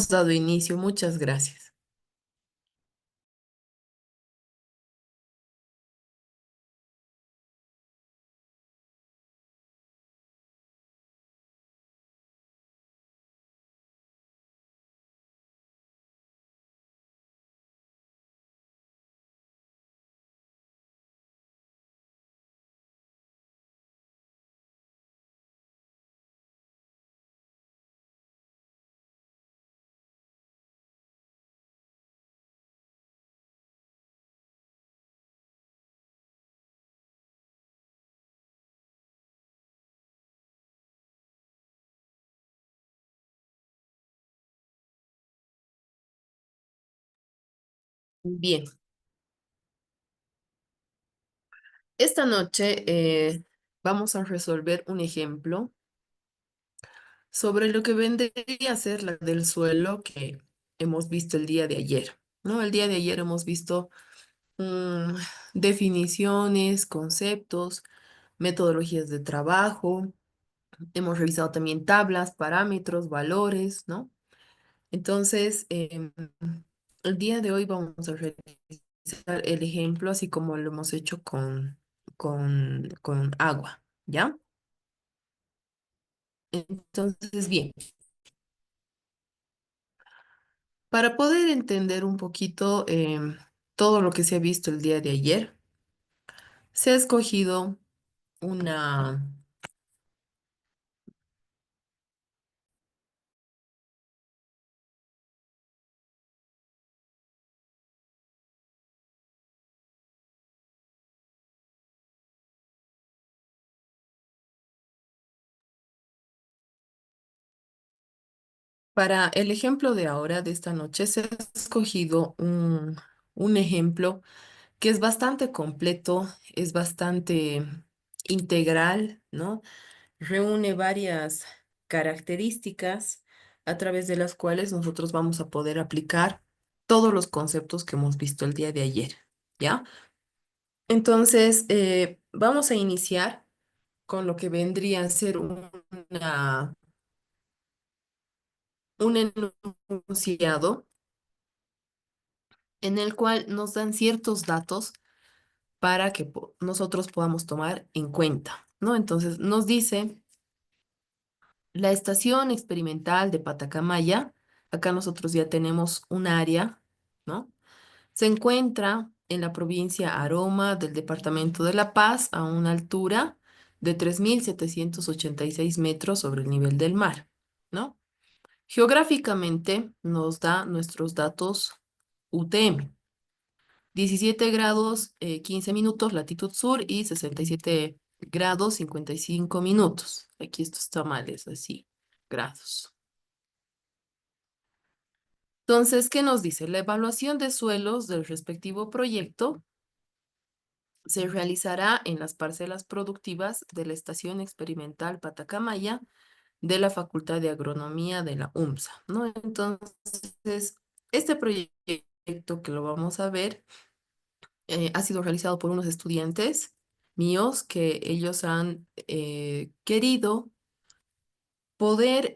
dado inicio, muchas gracias. Bien, esta noche vamos a resolver un ejemplo sobre lo que vendría a ser la del suelo que hemos visto el día de ayer, ¿no? El día de ayer hemos visto mm, definiciones, conceptos, metodologías de trabajo, hemos revisado también tablas, parámetros, valores, ¿no? Entonces, el día de hoy vamos a revisar el ejemplo así como lo hemos hecho con agua, ¿ya? Entonces, bien, para poder entender un poquito todo lo que se ha visto el día de ayer, se ha escogido una, para el ejemplo de ahora, de esta noche, se ha escogido un ejemplo que es bastante completo, es bastante integral, ¿no? Reúne varias características a través de las cuales nosotros vamos a poder aplicar todos los conceptos que hemos visto el día de ayer, ¿ya? Entonces, vamos a iniciar con lo que vendría a ser un enunciado en el cual nos dan ciertos datos para que nosotros podamos tomar en cuenta, ¿no? Entonces, nos dice la estación experimental de Patacamaya, acá nosotros ya tenemos un área, ¿no? Se encuentra en la provincia Aroma del departamento de La Paz a una altura de 3.786 metros sobre el nivel del mar, ¿no? Geográficamente nos da nuestros datos UTM, 17 grados 15 minutos latitud sur y 67 grados 55 minutos. Aquí estos tamales así, grados. Entonces, ¿qué nos dice? La evaluación de suelos del respectivo proyecto se realizará en las parcelas productivas de la Estación Experimental Patacamaya de la Facultad de Agronomía de la UMSA, ¿no? Entonces, este proyecto que lo vamos a ver ha sido realizado por unos estudiantes míos que ellos han querido poder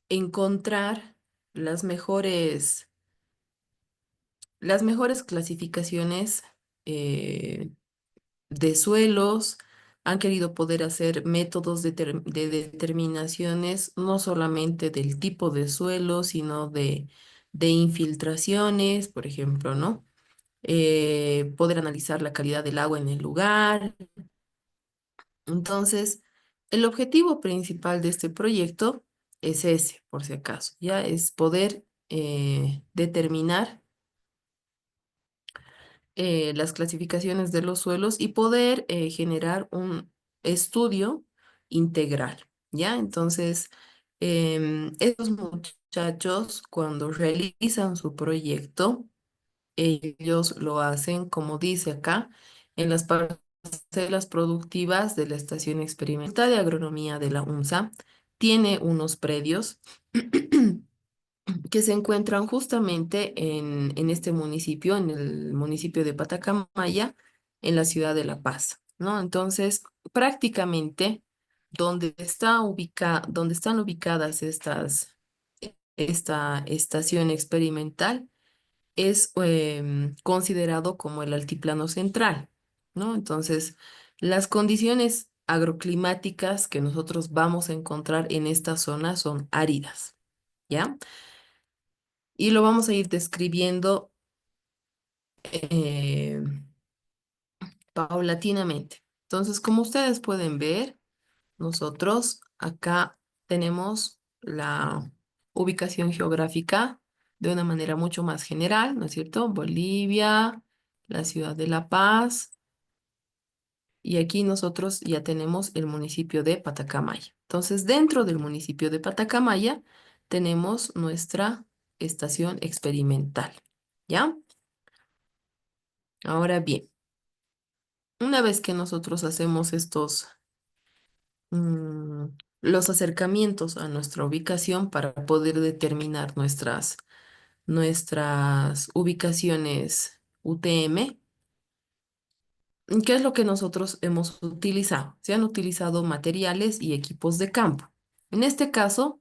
encontrar las las mejores clasificaciones eh, de suelos, han querido poder hacer métodos de determinaciones no solamente del tipo de suelo, sino de infiltraciones, por ejemplo, ¿no? Poder analizar la calidad del agua en el lugar. Entonces, el objetivo principal de este proyecto es ese, por si acaso, ya es poder determinar las clasificaciones de los suelos y poder generar un estudio integral, ¿ya? Entonces, estos muchachos cuando realizan su proyecto, ellos lo hacen, como dice acá, en las parcelas productivas de la Estación Experimental de Agronomía de la UNSA. Tiene unos predios que se encuentran justamente en este municipio, en el municipio de Patacamaya, en la ciudad de La Paz, ¿no? Entonces, prácticamente donde están ubicadas esta estación experimental es considerado como el altiplano central, ¿no? Entonces, las condiciones agroclimáticas que nosotros vamos a encontrar en esta zona son áridas, ¿ya? Y lo vamos a ir describiendo eh, paulatinamente. Entonces, como ustedes pueden ver, nosotros acá tenemos la ubicación geográfica de una manera mucho más general, ¿no es cierto? Bolivia, la ciudad de La Paz, y aquí nosotros ya tenemos el municipio de Patacamaya. Entonces, dentro del municipio de Patacamaya tenemos nuestra estación experimental, ¿ya? Ahora bien, una vez que nosotros hacemos mm, los acercamientos a nuestra ubicación para poder determinar nuestras ubicaciones UTM, ¿qué es lo que nosotros hemos utilizado? Se han utilizado materiales y equipos de campo. En este caso,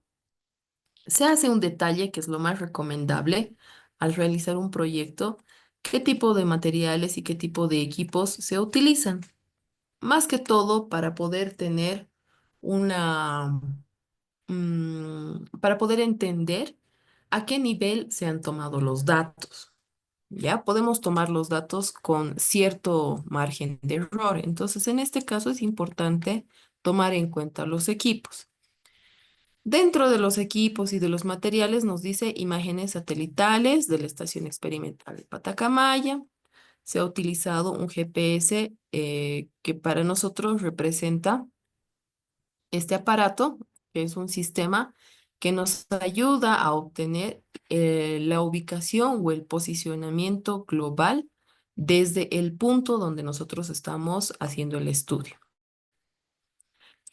se hace un detalle que es lo más recomendable al realizar un proyecto, qué tipo de materiales y qué tipo de equipos se utilizan. Más que todo para poder tener una, para poder entender a qué nivel se han tomado los datos. Ya podemos tomar los datos con cierto margen de error. Entonces, en este caso es importante tomar en cuenta los equipos. Dentro de los equipos y de los materiales nos dice imágenes satelitales de la estación experimental de Patacamaya. Se ha utilizado un GPS que para nosotros representa este aparato, que es un sistema que nos ayuda a obtener la ubicación o el posicionamiento global desde el punto donde nosotros estamos haciendo el estudio.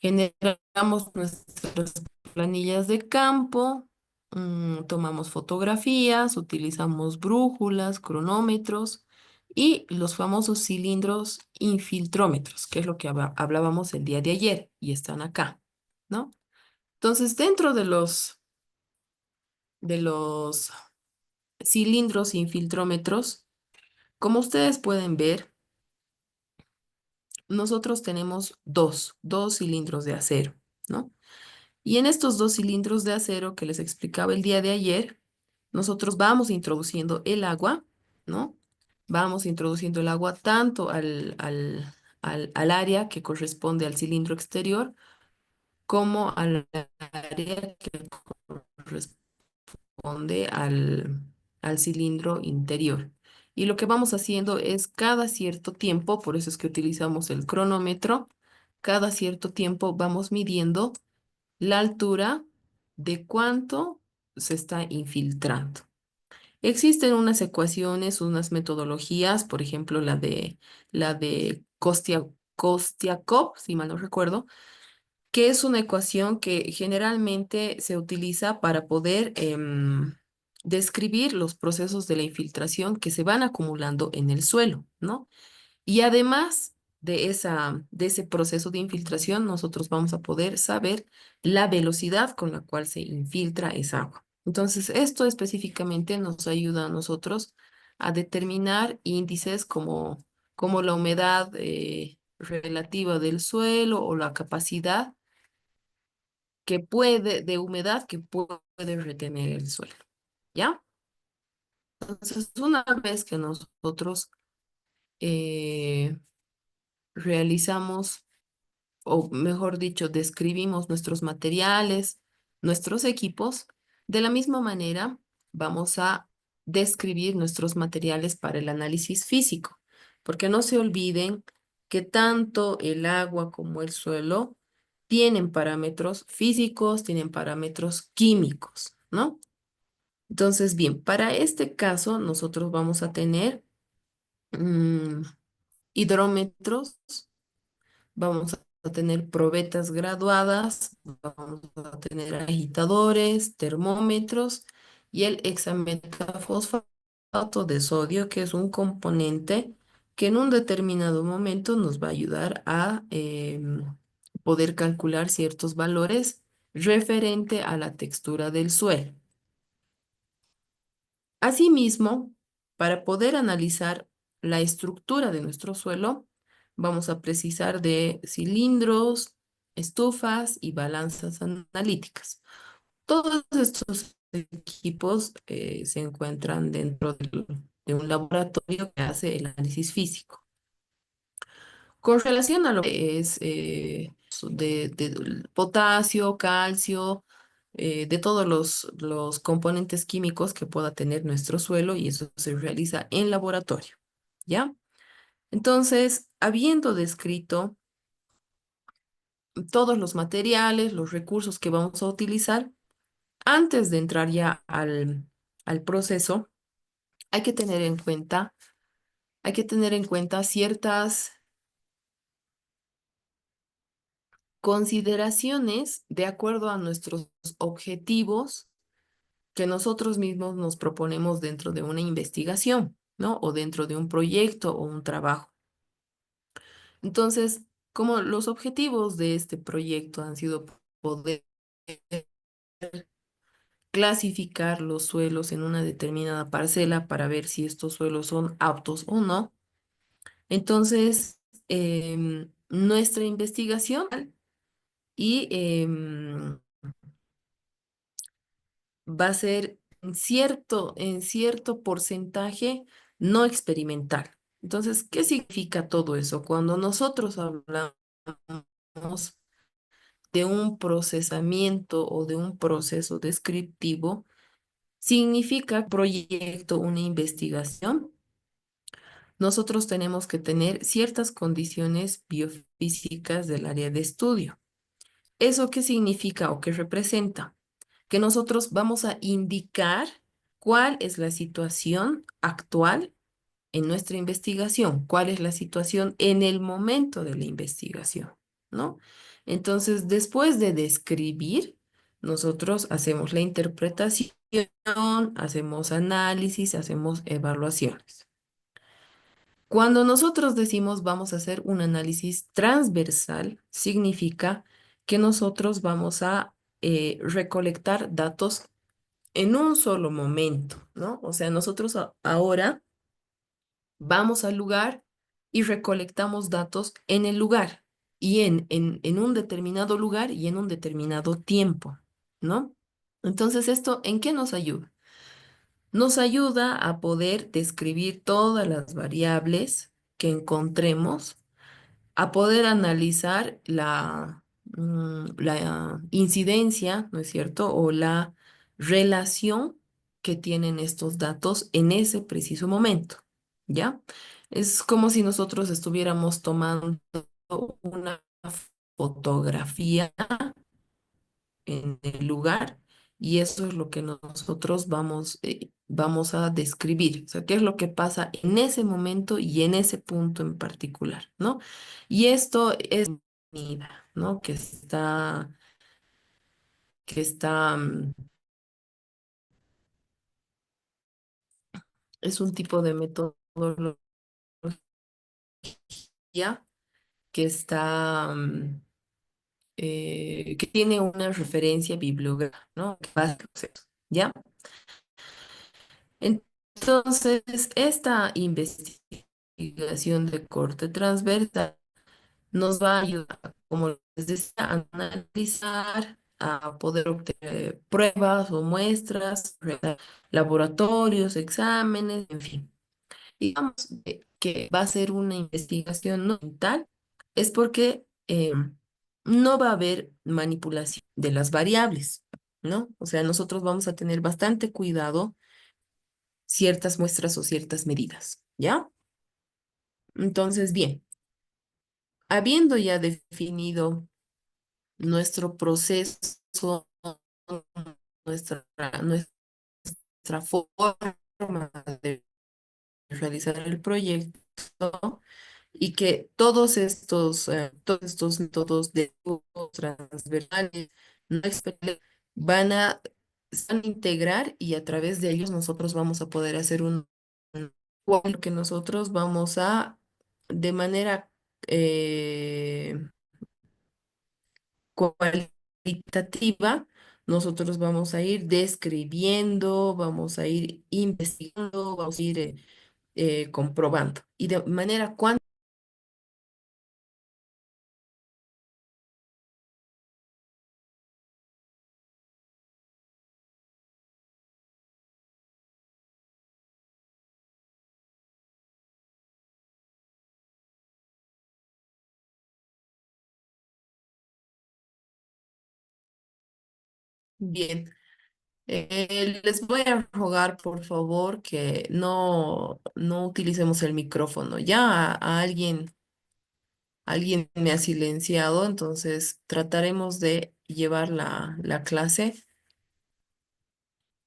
Generamos nuestras planillas de campo, tomamos fotografías, utilizamos brújulas, cronómetros y los famosos cilindros infiltrómetros, que es lo que hablábamos el día de ayer y están acá, ¿no? Entonces, dentro de los cilindros infiltrómetros, como ustedes pueden ver, nosotros tenemos dos cilindros de acero, ¿no? Y en estos dos cilindros de acero que les explicaba el día de ayer, nosotros vamos introduciendo el agua, ¿no? Vamos introduciendo el agua tanto al área que corresponde al cilindro exterior como al área que corresponde al cilindro interior. Y lo que vamos haciendo es cada cierto tiempo, por eso es que utilizamos el cronómetro, cada cierto tiempo vamos midiendo la altura de cuánto se está infiltrando. Existen unas ecuaciones, unas metodologías, por ejemplo, la de Kostiakov, si mal no recuerdo, que es una ecuación que generalmente se utiliza para poder describir los procesos de la infiltración que se van acumulando en el suelo, ¿no? Y además de ese proceso de infiltración, nosotros vamos a poder saber la velocidad con la cual se infiltra esa agua. Entonces, esto específicamente nos ayuda a nosotros a determinar índices como la humedad relativa del suelo o la capacidad de humedad que puede retener el suelo. ¿Ya? Entonces, una vez que nosotros eh, realizamos o mejor dicho, describimos nuestros materiales, nuestros equipos, de la misma manera vamos a describir nuestros materiales para el análisis físico, porque no se olviden que tanto el agua como el suelo tienen parámetros físicos, tienen parámetros químicos, ¿no? Entonces, bien, para este caso nosotros vamos a tener mm, hidrómetros. Vamos a tener probetas graduadas, vamos a tener agitadores, termómetros y el hexametafosfato de sodio, que es un componente que en un determinado momento nos va a ayudar a poder calcular ciertos valores referente a la textura del suelo. Asimismo, para poder analizar la estructura de nuestro suelo, vamos a precisar de cilindros, estufas y balanzas analíticas. Todos estos equipos se encuentran dentro de un laboratorio que hace el análisis físico. Con relación a lo que es del potasio, calcio, de todos los componentes químicos que pueda tener nuestro suelo, y eso se realiza en laboratorio, ¿ya? Entonces, habiendo descrito todos los materiales, los recursos que vamos a utilizar, antes de entrar ya al proceso, hay que tener en cuenta, hay que tener en cuenta ciertas consideraciones de acuerdo a nuestros objetivos que nosotros mismos nos proponemos dentro de una investigación, ¿no? O dentro de un proyecto o un trabajo. Entonces, como los objetivos de este proyecto han sido poder clasificar los suelos en una determinada parcela para ver si estos suelos son aptos o no, entonces nuestra investigación y va a ser en cierto porcentaje no experimental. Entonces, ¿qué significa todo eso? Cuando nosotros hablamos de un procesamiento o de un proceso descriptivo, significa proyecto, una investigación. Nosotros tenemos que tener ciertas condiciones biofísicas del área de estudio. ¿Eso qué significa o qué representa? Que nosotros vamos a indicar cuál es la situación actual en nuestra investigación, cuál es la situación en el momento de la investigación, ¿no? Entonces, después de describir, nosotros hacemos la interpretación, hacemos análisis, hacemos evaluaciones. Cuando nosotros decimos vamos a hacer un análisis transversal, significa que nosotros vamos a recolectar datos en un solo momento, ¿no? O sea, nosotros ahora vamos al lugar y recolectamos datos en el lugar y en un determinado lugar y en un determinado tiempo, ¿no? Entonces, ¿esto en qué nos ayuda? Nos ayuda a poder describir todas las variables que encontremos, a poder analizar la incidencia, ¿no es cierto? O la relación que tienen estos datos en ese preciso momento, ¿ya? Es como si nosotros estuviéramos tomando una fotografía en el lugar, y eso es lo que nosotros vamos a describir. O sea, qué es lo que pasa en ese momento y en ese punto en particular, ¿no? Y esto es medida, ¿no? Que está, es un tipo de metodología que está, que tiene una referencia bibliográfica, ¿no? ¿Ya? Entonces, esta investigación de corte transversal nos va a ayudar, como les decía, a analizar, a poder obtener pruebas o muestras, realizar laboratorios, exámenes, en fin. Digamos que va a ser una investigación no mental, es porque no va a haber manipulación de las variables, ¿no? O sea, nosotros vamos a tener bastante cuidado ciertas muestras o ciertas medidas, ¿ya? Entonces, bien, habiendo ya definido nuestro proceso, nuestra, nuestra forma de realizar el proyecto y que todos estos métodos de transversales no experimentales se van a integrar, y a través de ellos nosotros vamos a poder hacer que nosotros vamos a, de manera eh, cualitativa, nosotros vamos a ir describiendo, vamos a ir investigando, vamos a ir comprobando. Y de manera bien. Les voy a rogar, por favor, que no utilicemos el micrófono. Ya alguien me ha silenciado, entonces trataremos de llevar la clase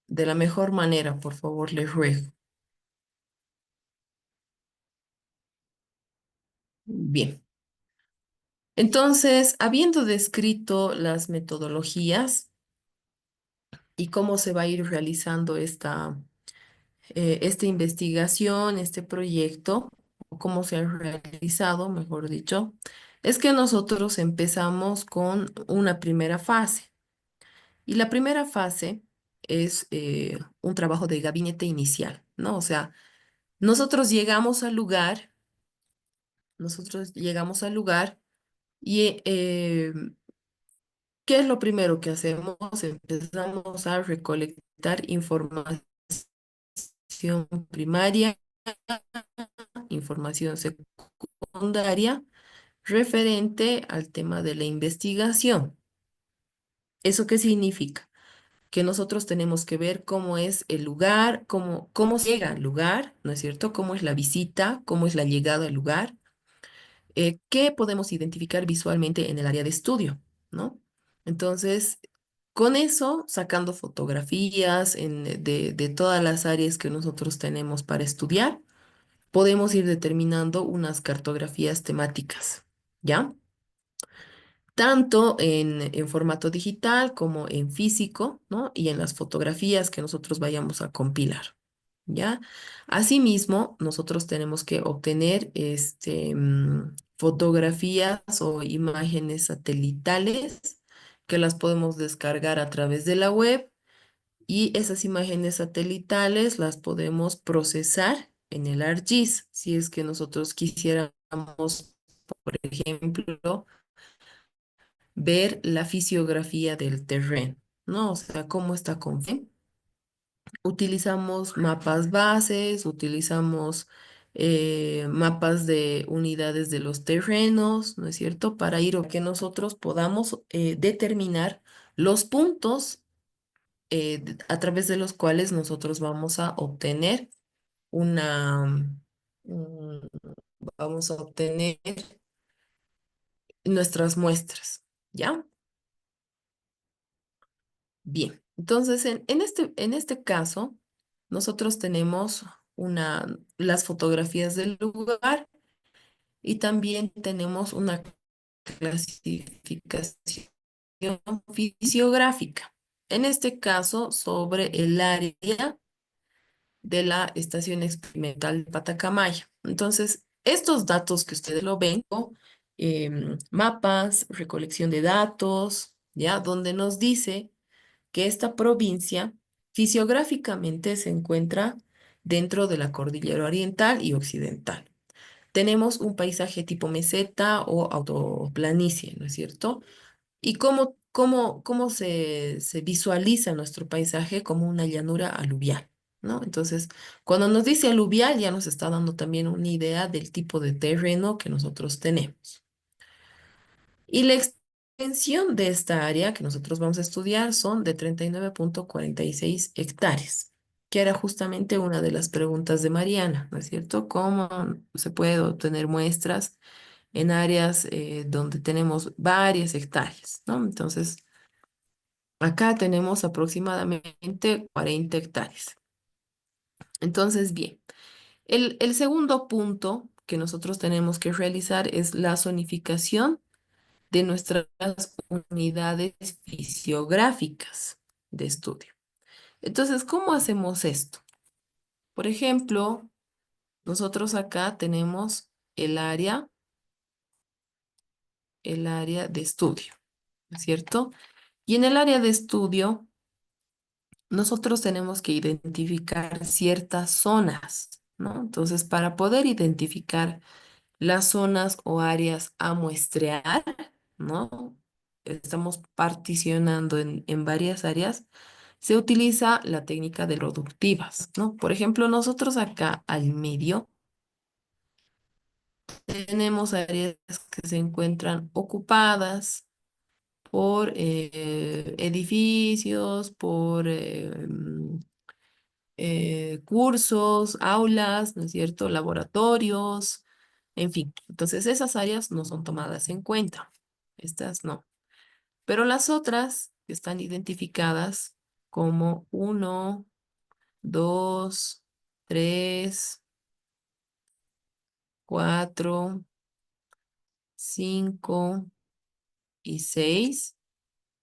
de la mejor manera, por favor, les ruego. Bien. Entonces, habiendo descrito las metodologías y cómo se va a ir realizando esta investigación, este proyecto, o cómo se ha realizado, mejor dicho, es que nosotros empezamos con una primera fase. Y la primera fase es un trabajo de gabinete inicial, ¿no? O sea, nosotros llegamos al lugar, nosotros llegamos al lugar y ¿qué es lo primero que hacemos? Empezamos a recolectar información primaria, información secundaria referente al tema de la investigación. ¿Eso qué significa? Que nosotros tenemos que ver cómo es el lugar, cómo se llega al lugar, ¿no es cierto? Cómo es la visita, cómo es la llegada al lugar, qué podemos identificar visualmente en el área de estudio, ¿no? Entonces, con eso, sacando fotografías de todas las áreas que nosotros tenemos para estudiar, podemos ir determinando unas cartografías temáticas, ¿ya? Tanto en formato digital como en físico, ¿no? Y en las fotografías que nosotros vayamos a compilar, ¿ya? Asimismo, nosotros tenemos que obtener fotografías o imágenes satelitales que las podemos descargar a través de la web y esas imágenes satelitales las podemos procesar en el ArcGIS si es que nosotros quisiéramos, por ejemplo, ver la fisiografía del terreno, ¿no? O sea, cómo está con. Utilizamos mapas bases, utilizamos mapas de unidades de los terrenos, ¿no es cierto? Para ir a que nosotros podamos determinar los puntos a través de los cuales nosotros vamos a obtener una, mm, vamos a obtener nuestras muestras, ¿ya? Bien, entonces en este caso, nosotros tenemos las fotografías del lugar y también tenemos una clasificación fisiográfica. En este caso, sobre el área de la Estación Experimental de Patacamaya. Entonces, estos datos que ustedes lo ven, ¿no? Mapas, recolección de datos, ¿ya? Donde nos dice que esta provincia fisiográficamente se encuentra dentro de la cordillera oriental y occidental. Tenemos un paisaje tipo meseta o autoplanicie, ¿no es cierto? ¿Y cómo se visualiza nuestro paisaje como una llanura aluvial, ¿no? Entonces, cuando nos dice aluvial, ya nos está dando también una idea del tipo de terreno que nosotros tenemos. Y la extensión de esta área que nosotros vamos a estudiar son de 39,46 hectáreas, que era justamente una de las preguntas de Mariana, ¿no es cierto? ¿Cómo se puede obtener muestras en áreas donde tenemos varias hectáreas, ¿no? Entonces, acá tenemos aproximadamente 40 hectáreas. Entonces, bien, el segundo punto que nosotros tenemos que realizar es la zonificación de nuestras unidades fisiográficas de estudio. Entonces, ¿cómo hacemos esto? Por ejemplo, nosotros acá tenemos el área de estudio, ¿no es cierto? Y en el área de estudio, nosotros tenemos que identificar ciertas zonas, ¿no? Entonces, para poder identificar las zonas o áreas a muestrear, ¿no? Estamos particionando en varias áreas. Se utiliza la técnica de productivas, ¿no? Por ejemplo, nosotros acá al medio tenemos áreas que se encuentran ocupadas por edificios, por cursos, aulas, ¿no es cierto? Laboratorios, en fin. Entonces, esas áreas no son tomadas en cuenta. Estas no. Pero las otras están identificadas como uno, 2, 3, 4, 5 y 6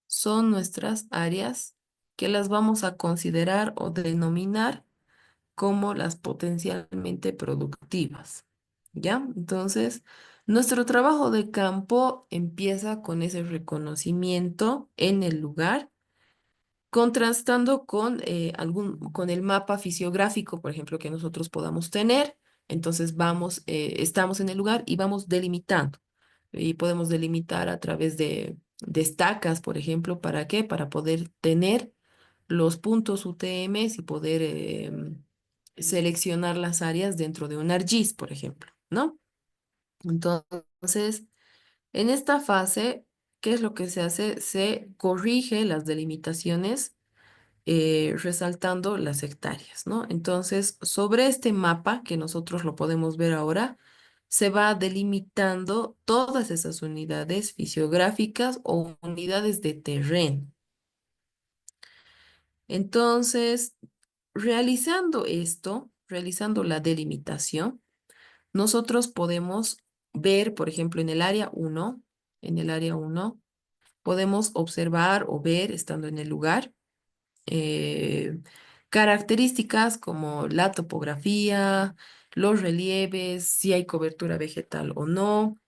son nuestras áreas que las vamos a considerar o denominar como las potencialmente productivas. ¿Ya? Entonces, nuestro trabajo de campo empieza con ese reconocimiento en el lugar, contrastando con, con el mapa fisiográfico, por ejemplo, que nosotros podamos tener. Entonces, estamos en el lugar y vamos delimitando. Y podemos delimitar a través de estacas, por ejemplo, ¿para qué? Para poder tener los puntos UTMs y poder seleccionar las áreas dentro de un ArcGIS, por ejemplo, ¿no? Entonces, en esta fase, ¿qué es lo que se hace? Se corrige las delimitaciones resaltando las hectáreas, ¿no? Entonces, sobre este mapa, que nosotros lo podemos ver ahora, se va delimitando todas esas unidades fisiográficas o unidades de terreno. Entonces, realizando esto, realizando la delimitación, nosotros podemos ver, por ejemplo, en el área uno, podemos observar o ver, estando en el lugar, eh, características como la topografía, los relieves, si hay cobertura vegetal o no,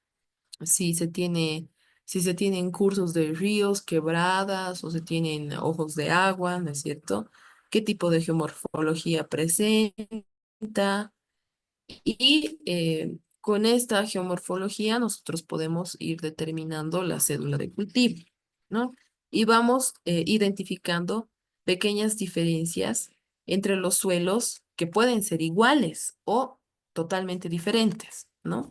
si se tiene, si se tienen cursos de ríos, quebradas o se tienen ojos de agua, ¿no es cierto? ¿Qué tipo de geomorfología presenta? Y con esta geomorfología nosotros podemos ir determinando la cédula de cultivo, ¿no? Y vamos identificando pequeñas diferencias entre los suelos que pueden ser iguales o totalmente diferentes, ¿no?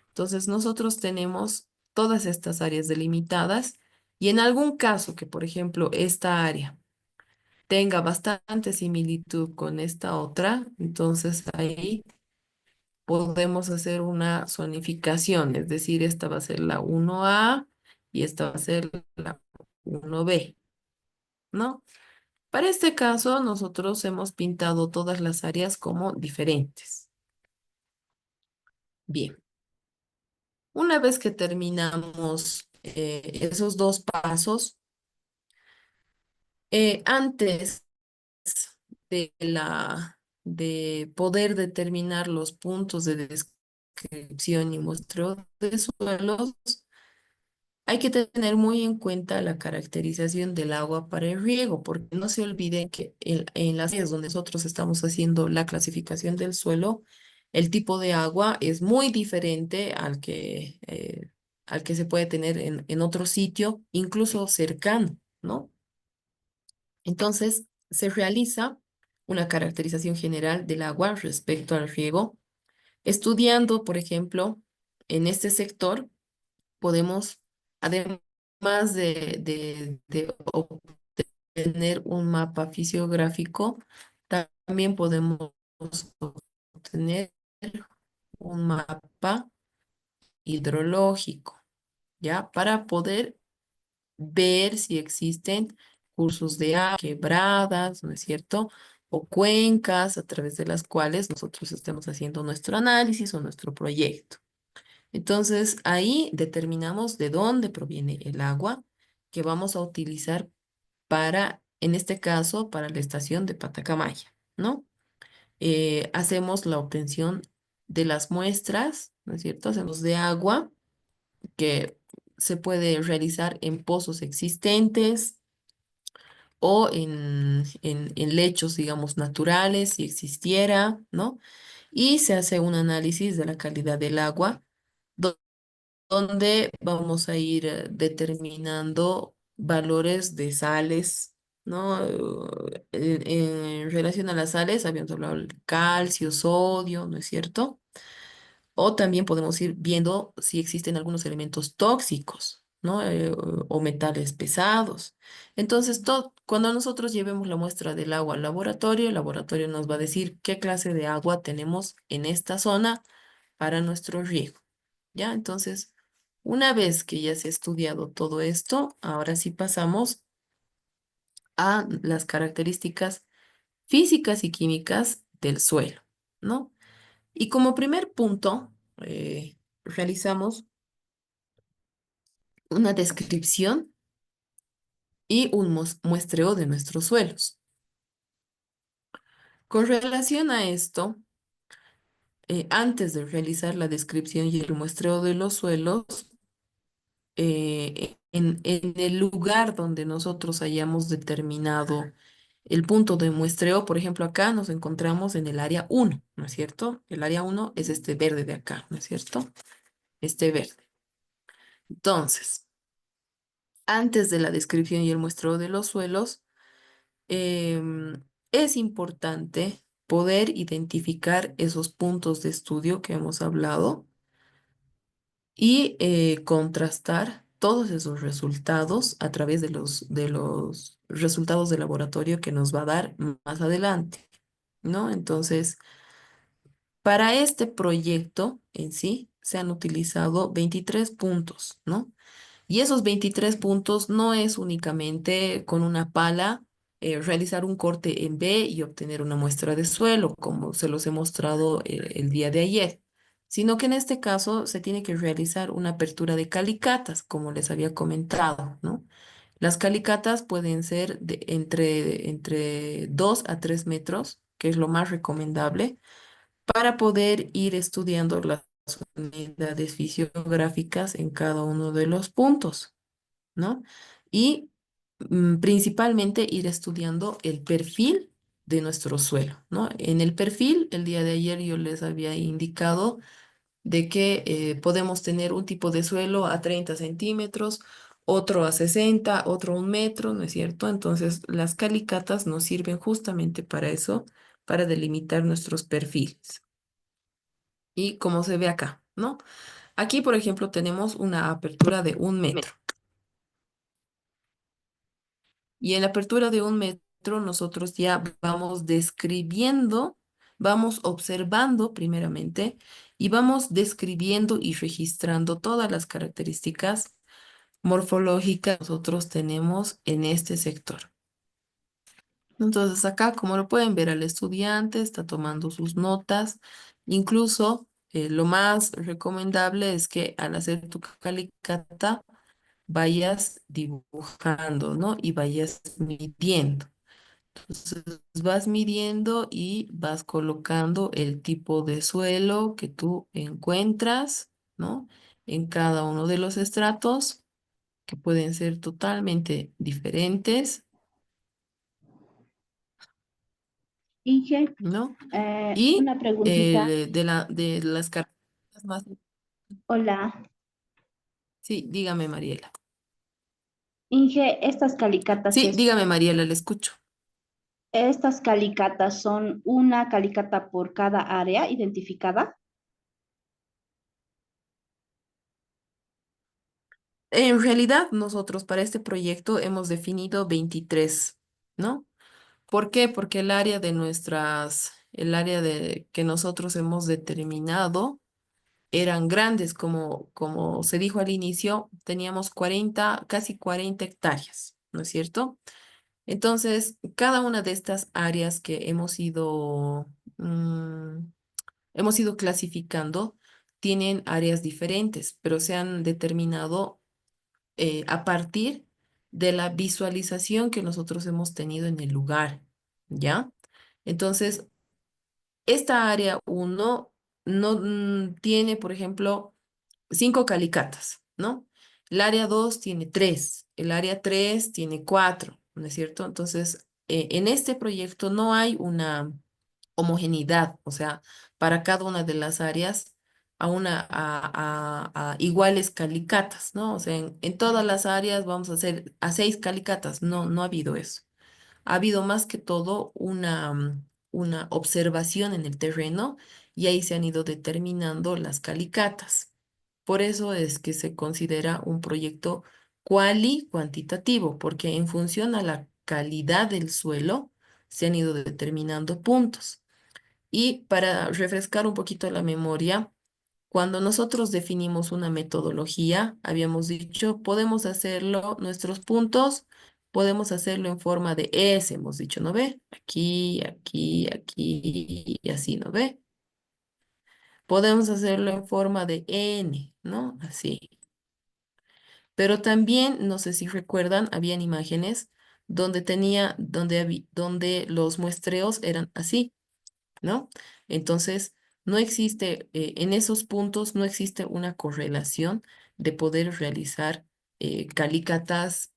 Entonces nosotros tenemos todas estas áreas delimitadas y en algún caso que, por ejemplo, esta área tenga bastante similitud con esta otra, entonces ahí podemos hacer una zonificación, es decir, esta va a ser la 1A y esta va a ser la 1B, ¿no? Para este caso, nosotros hemos pintado todas las áreas como diferentes. Bien, una vez que terminamos esos dos pasos, antes de poder determinar los puntos de descripción y muestreo de suelos, hay que tener muy en cuenta la caracterización del agua para el riego, porque no se olviden que en las áreas donde nosotros estamos haciendo la clasificación del suelo, el tipo de agua es muy diferente al que se puede tener en otro sitio, incluso cercano, ¿no? Entonces, se realiza una caracterización general del agua respecto al riego, estudiando, por ejemplo, en este sector podemos, además de obtener un mapa fisiográfico, también podemos obtener un mapa hidrológico, ¿ya? Para poder ver si existen cursos de agua, quebradas, ¿no es cierto? O cuencas a través de las cuales nosotros estemos haciendo nuestro análisis o nuestro proyecto. Entonces, ahí determinamos de dónde proviene el agua que vamos a utilizar para, en este caso, para la estación de Patacamaya, ¿no? Hacemos la obtención de las muestras, ¿no es cierto? Hacemos de agua que se puede realizar en pozos existentes o en lechos, digamos, naturales, si existiera, ¿no? Y se hace un análisis de la calidad del agua, donde vamos a ir determinando valores de sales, ¿no? En relación a las sales, habíamos hablado del calcio, sodio, ¿no es cierto? O también podemos ir viendo si existen algunos elementos tóxicos, ¿no? O metales pesados. Entonces, cuando nosotros llevemos la muestra del agua al laboratorio, el laboratorio nos va a decir qué clase de agua tenemos en esta zona para nuestro riego. ¿Ya? Entonces, una vez que ya se ha estudiado todo esto, ahora sí pasamos a las características físicas y químicas del suelo, ¿no? Y como primer punto, realizamos una descripción y un muestreo de nuestros suelos. Con relación a esto, antes de realizar la descripción y el muestreo de los suelos, en el lugar donde nosotros hayamos determinado el punto de muestreo, por ejemplo, acá nos encontramos en el área 1, ¿no es cierto? El área 1 es este verde de acá, ¿no es cierto? Este verde. Entonces, antes de la descripción y el muestreo de los suelos, es importante poder identificar esos puntos de estudio que hemos hablado y contrastar todos esos resultados a través de los resultados de laboratorio que nos va a dar más adelante, ¿no? Entonces, para este proyecto en sí se han utilizado 23 puntos, ¿no? Y esos 23 puntos no es únicamente con una pala realizar un corte en B y obtener una muestra de suelo, como se los he mostrado el día de ayer, sino que en este caso se tiene que realizar una apertura de calicatas, como les había comentado, ¿no? Las calicatas pueden ser entre 2 a 3 metros, que es lo más recomendable, para poder ir estudiando las unidades fisiográficas en cada uno de los puntos, ¿no? Y principalmente ir estudiando el perfil de nuestro suelo, ¿no? En el perfil, el día de ayer yo les había indicado de que podemos tener un tipo de suelo a 30 centímetros, otro a 60, otro a 1 metro, ¿no es cierto? Entonces, las calicatas nos sirven justamente para eso, para delimitar nuestros perfiles. Y como se ve acá, ¿no? Aquí, por ejemplo, tenemos una apertura de 1 metro. Y en la apertura de 1 metro nosotros ya vamos describiendo, vamos observando primeramente y vamos describiendo y registrando todas las características morfológicas que nosotros tenemos en este sector. Entonces acá, como lo pueden ver, el estudiante está tomando sus notas. Incluso lo más recomendable es que al hacer tu calicata vayas dibujando, ¿no? Y vayas midiendo. Entonces vas midiendo y vas colocando el tipo de suelo que tú encuentras, ¿no? En cada uno de los estratos, que pueden ser totalmente diferentes, Inge, ¿no? Y una preguntita. de las características más... Hola. Sí, dígame, Mariela. Inge, estas calicatas Sí, dígame, Mariela, le escucho. estas calicatas son una calicata por cada área identificada. En realidad, nosotros para este proyecto hemos definido 23, ¿no? ¿Por qué? Porque el área de que nosotros hemos determinado eran grandes, como se dijo al inicio, teníamos 40, casi 40 hectáreas, ¿no es cierto? Entonces, cada una de estas áreas que hemos ido clasificando tienen áreas diferentes, pero se han determinado a partir de la visualización que nosotros hemos tenido en el lugar, ¿ya? Entonces, esta área 1 no tiene, por ejemplo, 5 calicatas, ¿no? El área 2 tiene 3, el área 3 tiene 4, ¿no es cierto? Entonces, en este proyecto no hay una homogeneidad, o sea, para cada una de las áreas a iguales calicatas, ¿no? O sea, en todas las áreas vamos a hacer a 6 calicatas, no, no ha habido eso. Ha habido más que todo una observación en el terreno y ahí se han ido determinando las calicatas. Por eso es que se considera un proyecto cuantitativo, porque en función a la calidad del suelo se han ido determinando puntos. Y para refrescar un poquito la memoria, cuando nosotros definimos una metodología, habíamos dicho, podemos hacerlo, nuestros puntos, podemos hacerlo en forma de S, hemos dicho, ¿no ve? Aquí, aquí, aquí, y así, ¿no ve? Podemos hacerlo en forma de N, ¿no? Así. Pero también, no sé si recuerdan, habían imágenes donde los muestreos eran así. ¿No? Entonces, no existe, en esos puntos no existe una correlación de poder realizar calícatas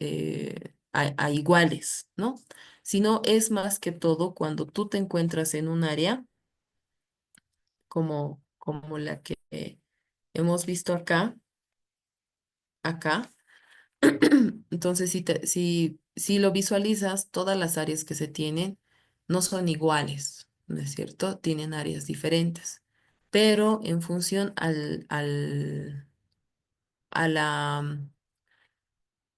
a iguales, ¿no? Sino es más que todo cuando tú te encuentras en un área como la que hemos visto acá. Entonces, si lo visualizas, todas las áreas que se tienen no son iguales, ¿no es cierto? Tienen áreas diferentes, pero en función a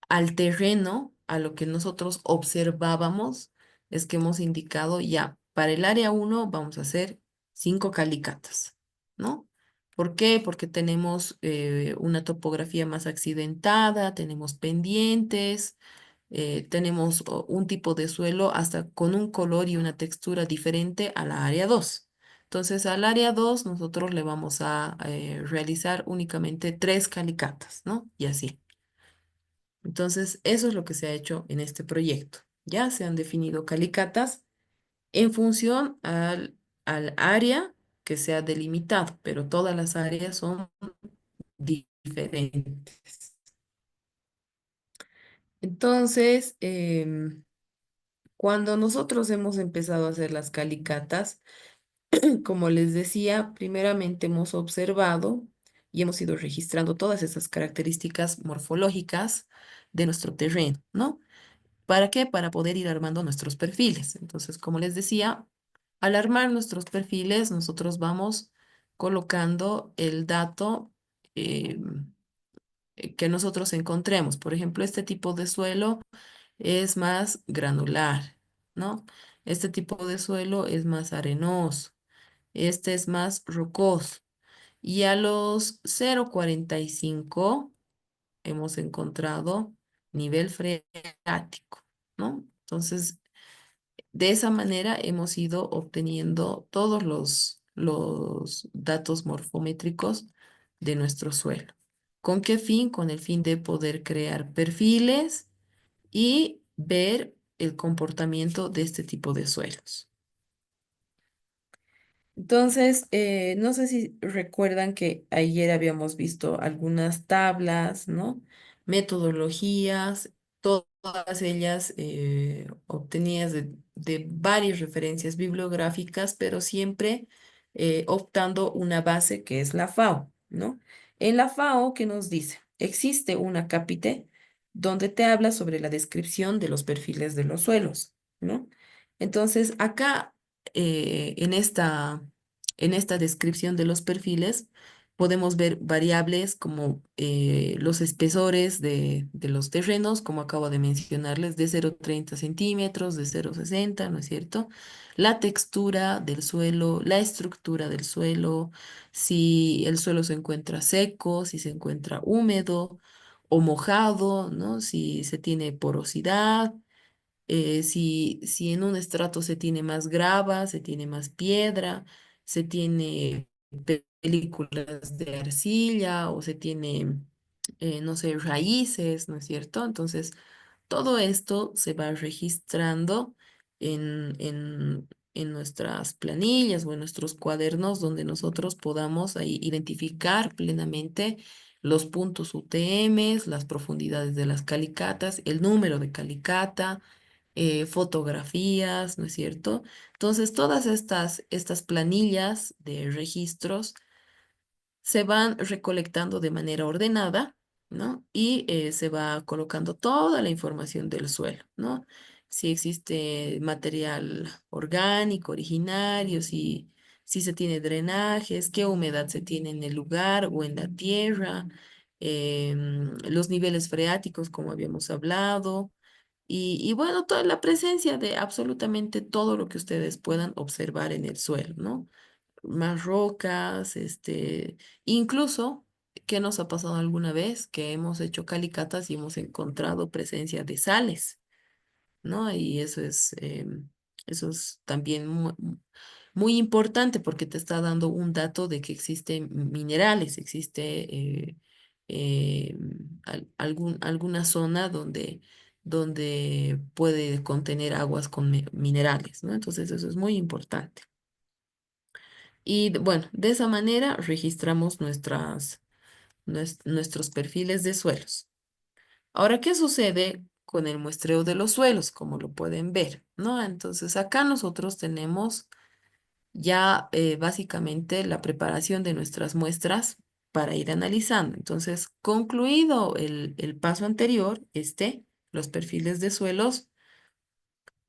al terreno, a lo que nosotros observábamos, es que hemos indicado ya, para el área uno vamos a hacer 5 calicatas, ¿no? ¿Por qué? Porque tenemos una topografía más accidentada, tenemos pendientes, tenemos un tipo de suelo hasta con un color y una textura diferente a la área 2. Entonces, al área 2 nosotros le vamos a realizar únicamente 3 calicatas, ¿no? Y así. Entonces, eso es lo que se ha hecho en este proyecto. Ya se han definido calicatas en función al área que se ha delimitado, pero todas las áreas son diferentes. Entonces, cuando nosotros hemos empezado a hacer las calicatas, como les decía, primeramente hemos observado y hemos ido registrando todas esas características morfológicas de nuestro terreno, ¿no? ¿Para qué? Para poder ir armando nuestros perfiles. Entonces, como les decía, al armar nuestros perfiles, nosotros vamos colocando el dato eh, que nosotros encontremos. Por ejemplo, este tipo de suelo es más granular, ¿no? Este tipo de suelo es más arenoso, este es más rocoso. Y a los 0,45 hemos encontrado nivel freático, ¿no? Entonces, de esa manera hemos ido obteniendo todos los datos morfométricos de nuestro suelo. ¿Con qué fin? Con el fin de poder crear perfiles y ver el comportamiento de este tipo de suelos. Entonces, no sé si recuerdan que ayer habíamos visto algunas tablas, ¿no? Metodologías, todas ellas obtenidas de varias referencias bibliográficas, pero siempre optando una base que es la FAO, ¿no? En la FAO, ¿qué nos dice? Existe una cápite donde te habla sobre la descripción de los perfiles de los suelos, ¿no? Entonces, acá en esta descripción de los perfiles podemos ver variables como los espesores de los terrenos, como acabo de mencionarles, de 0,30 centímetros, de 0,60, ¿no es cierto? La textura del suelo, la estructura del suelo, si el suelo se encuentra seco, si se encuentra húmedo o mojado, ¿no? Si se tiene porosidad, si en un estrato se tiene más grava, se tiene más piedra, se tiene películas de arcilla o se tiene, no sé, raíces, ¿no es cierto? Entonces, todo esto se va registrando en nuestras planillas o en nuestros cuadernos donde nosotros podamos ahí identificar plenamente los puntos UTMs, las profundidades de las calicatas, el número de calicata, fotografías, ¿no es cierto? Entonces, todas estas planillas de registros se van recolectando de manera ordenada, ¿no? Y se va colocando toda la información del suelo, ¿no? Si existe material orgánico, originario, si se tiene drenajes, qué humedad se tiene en el lugar o en la tierra, los niveles freáticos, como habíamos hablado, y bueno, toda la presencia de absolutamente todo lo que ustedes puedan observar en el suelo, ¿no? Más rocas, incluso, ¿qué nos ha pasado alguna vez? Que hemos hecho calicatas y hemos encontrado presencia de sales, ¿no? Y eso es también muy importante porque te está dando un dato de que existen minerales, existe alguna zona donde puede contener aguas con minerales, ¿no? Entonces eso es muy importante. Y bueno, de esa manera registramos nuestros perfiles de suelos. Ahora, ¿qué sucede con el muestreo de los suelos? Como lo pueden ver, ¿no? Entonces, acá nosotros tenemos ya básicamente la preparación de nuestras muestras para ir analizando. Entonces, concluido el paso anterior, los perfiles de suelos,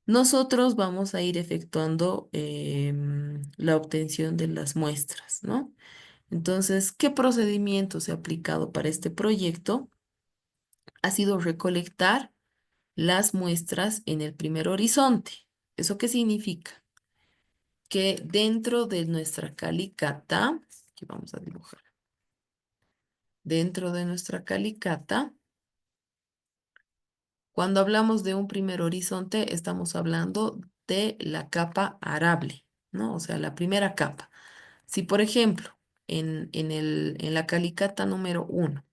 nosotros vamos a ir efectuando la obtención de las muestras, ¿no? Entonces, ¿qué procedimiento se ha aplicado para este proyecto? Ha sido recolectar las muestras en el primer horizonte. ¿Eso qué significa? Que dentro de nuestra calicata, que vamos a dibujar, dentro de nuestra calicata, cuando hablamos de un primer horizonte, estamos hablando de la capa arable, ¿no? O sea, la primera capa. Si, por ejemplo, en la calicata número 1,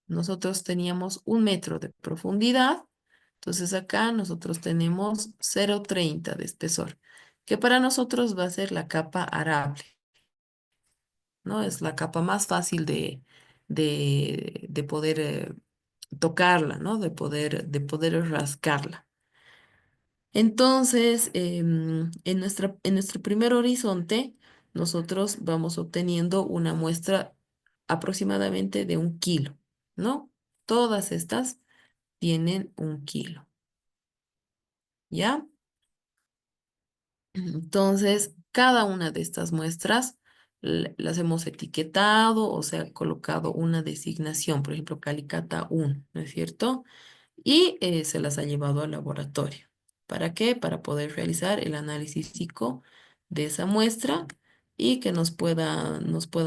nosotros teníamos 1 metro de profundidad. Entonces acá nosotros tenemos 0,30 de espesor, que para nosotros va a ser la capa arable, ¿no? Es la capa más fácil de poder tocarla, ¿no? De poder rascarla. Entonces, en nuestro primer horizonte, nosotros vamos obteniendo una muestra aproximadamente de 1 kilo, ¿no? Todas estas tienen 1 kilo, ¿ya? Entonces, cada una de estas muestras las hemos etiquetado o se ha colocado una designación, por ejemplo, Calicata 1, ¿no es cierto? Y se las ha llevado al laboratorio. ¿Para qué? Para poder realizar el análisis físico de esa muestra y que nos pueda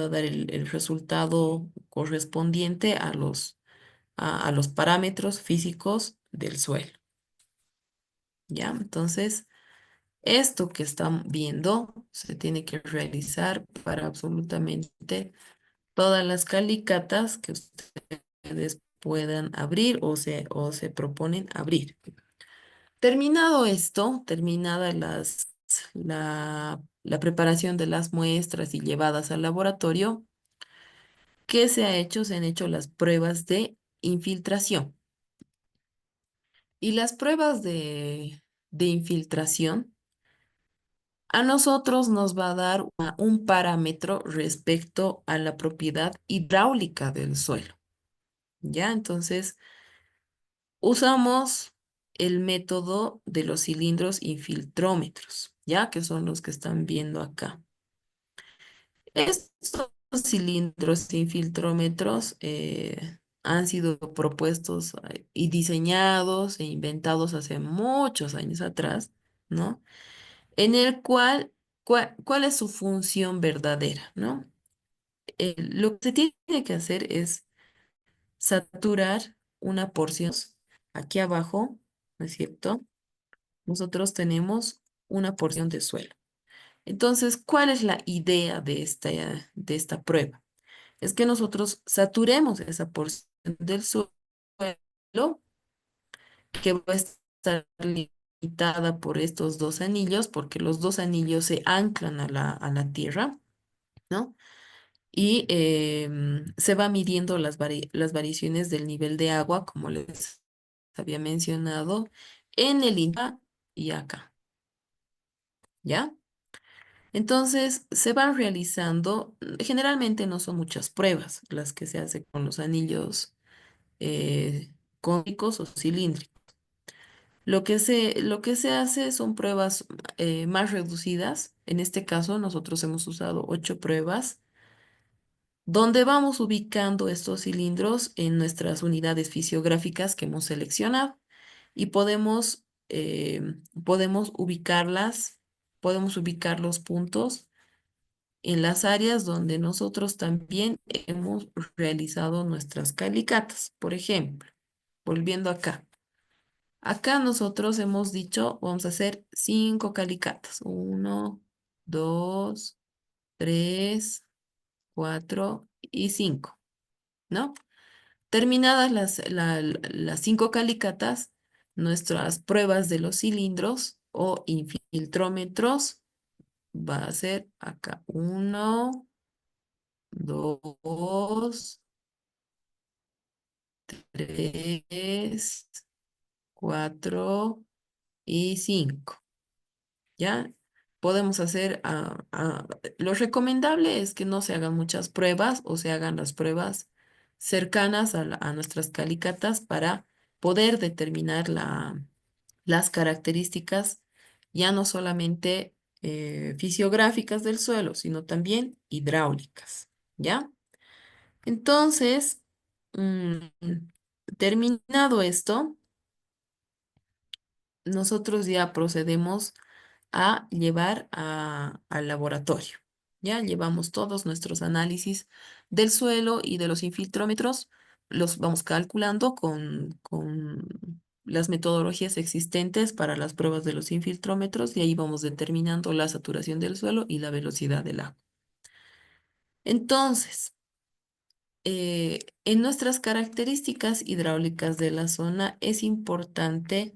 dar el resultado correspondiente a los parámetros físicos del suelo, ¿ya? Entonces, esto que están viendo se tiene que realizar para absolutamente todas las calicatas que ustedes puedan abrir o se proponen abrir. Terminado esto, terminada la preparación de las muestras y llevadas al laboratorio, ¿qué se ha hecho? Se han hecho las pruebas de infiltración. Y las pruebas de infiltración a nosotros nos va a dar un parámetro respecto a la propiedad hidráulica del suelo. ¿Ya? Entonces, usamos el método de los cilindros infiltrómetros, ¿ya? Que son los que están viendo acá. Estos cilindros infiltrómetros han sido propuestos y diseñados e inventados hace muchos años atrás, ¿no? En el ¿cuál es su función verdadera, ¿no? Lo que se tiene que hacer es saturar una porción. Aquí abajo, ¿no es cierto? Nosotros tenemos una porción de suelo. Entonces, ¿cuál es la idea de esta prueba? Es que nosotros saturemos esa porción del suelo que va a estar limitada por estos dos anillos, porque los dos anillos se anclan a la tierra, ¿no? Y se va midiendo las variaciones del nivel de agua, como les había mencionado, en el INPA y acá, ¿ya? Entonces, se van realizando, generalmente no son muchas pruebas las que se hacen con los anillos cónicos o cilíndricos. Lo que se hace son pruebas más reducidas. En este caso, nosotros hemos usado 8 pruebas, donde vamos ubicando estos cilindros en nuestras unidades fisiográficas que hemos seleccionado y podemos ubicarlas, podemos ubicar los puntos en las áreas donde nosotros también hemos realizado nuestras calicatas. Por ejemplo, volviendo acá. Acá nosotros hemos dicho, vamos a hacer 5 calicatas. 1, 2, 3, 4 y 5, ¿no? Terminadas las 5 calicatas, nuestras pruebas de los cilindros o infiltrómetros va a ser acá 1, 2, 3, 4 y 5. ¿Ya? Podemos hacer, lo recomendable es que no se hagan muchas pruebas o se hagan las pruebas cercanas a nuestras calicatas para poder determinar las características ya no solamente fisiográficas del suelo, sino también hidráulicas, ¿ya? Entonces, mm, terminado esto, nosotros ya procedemos a llevar al laboratorio. Ya llevamos todos nuestros análisis del suelo y de los infiltrómetros, los vamos calculando con las metodologías existentes para las pruebas de los infiltrómetros y ahí vamos determinando la saturación del suelo y la velocidad del agua. Entonces, en nuestras características hidráulicas de la zona es importante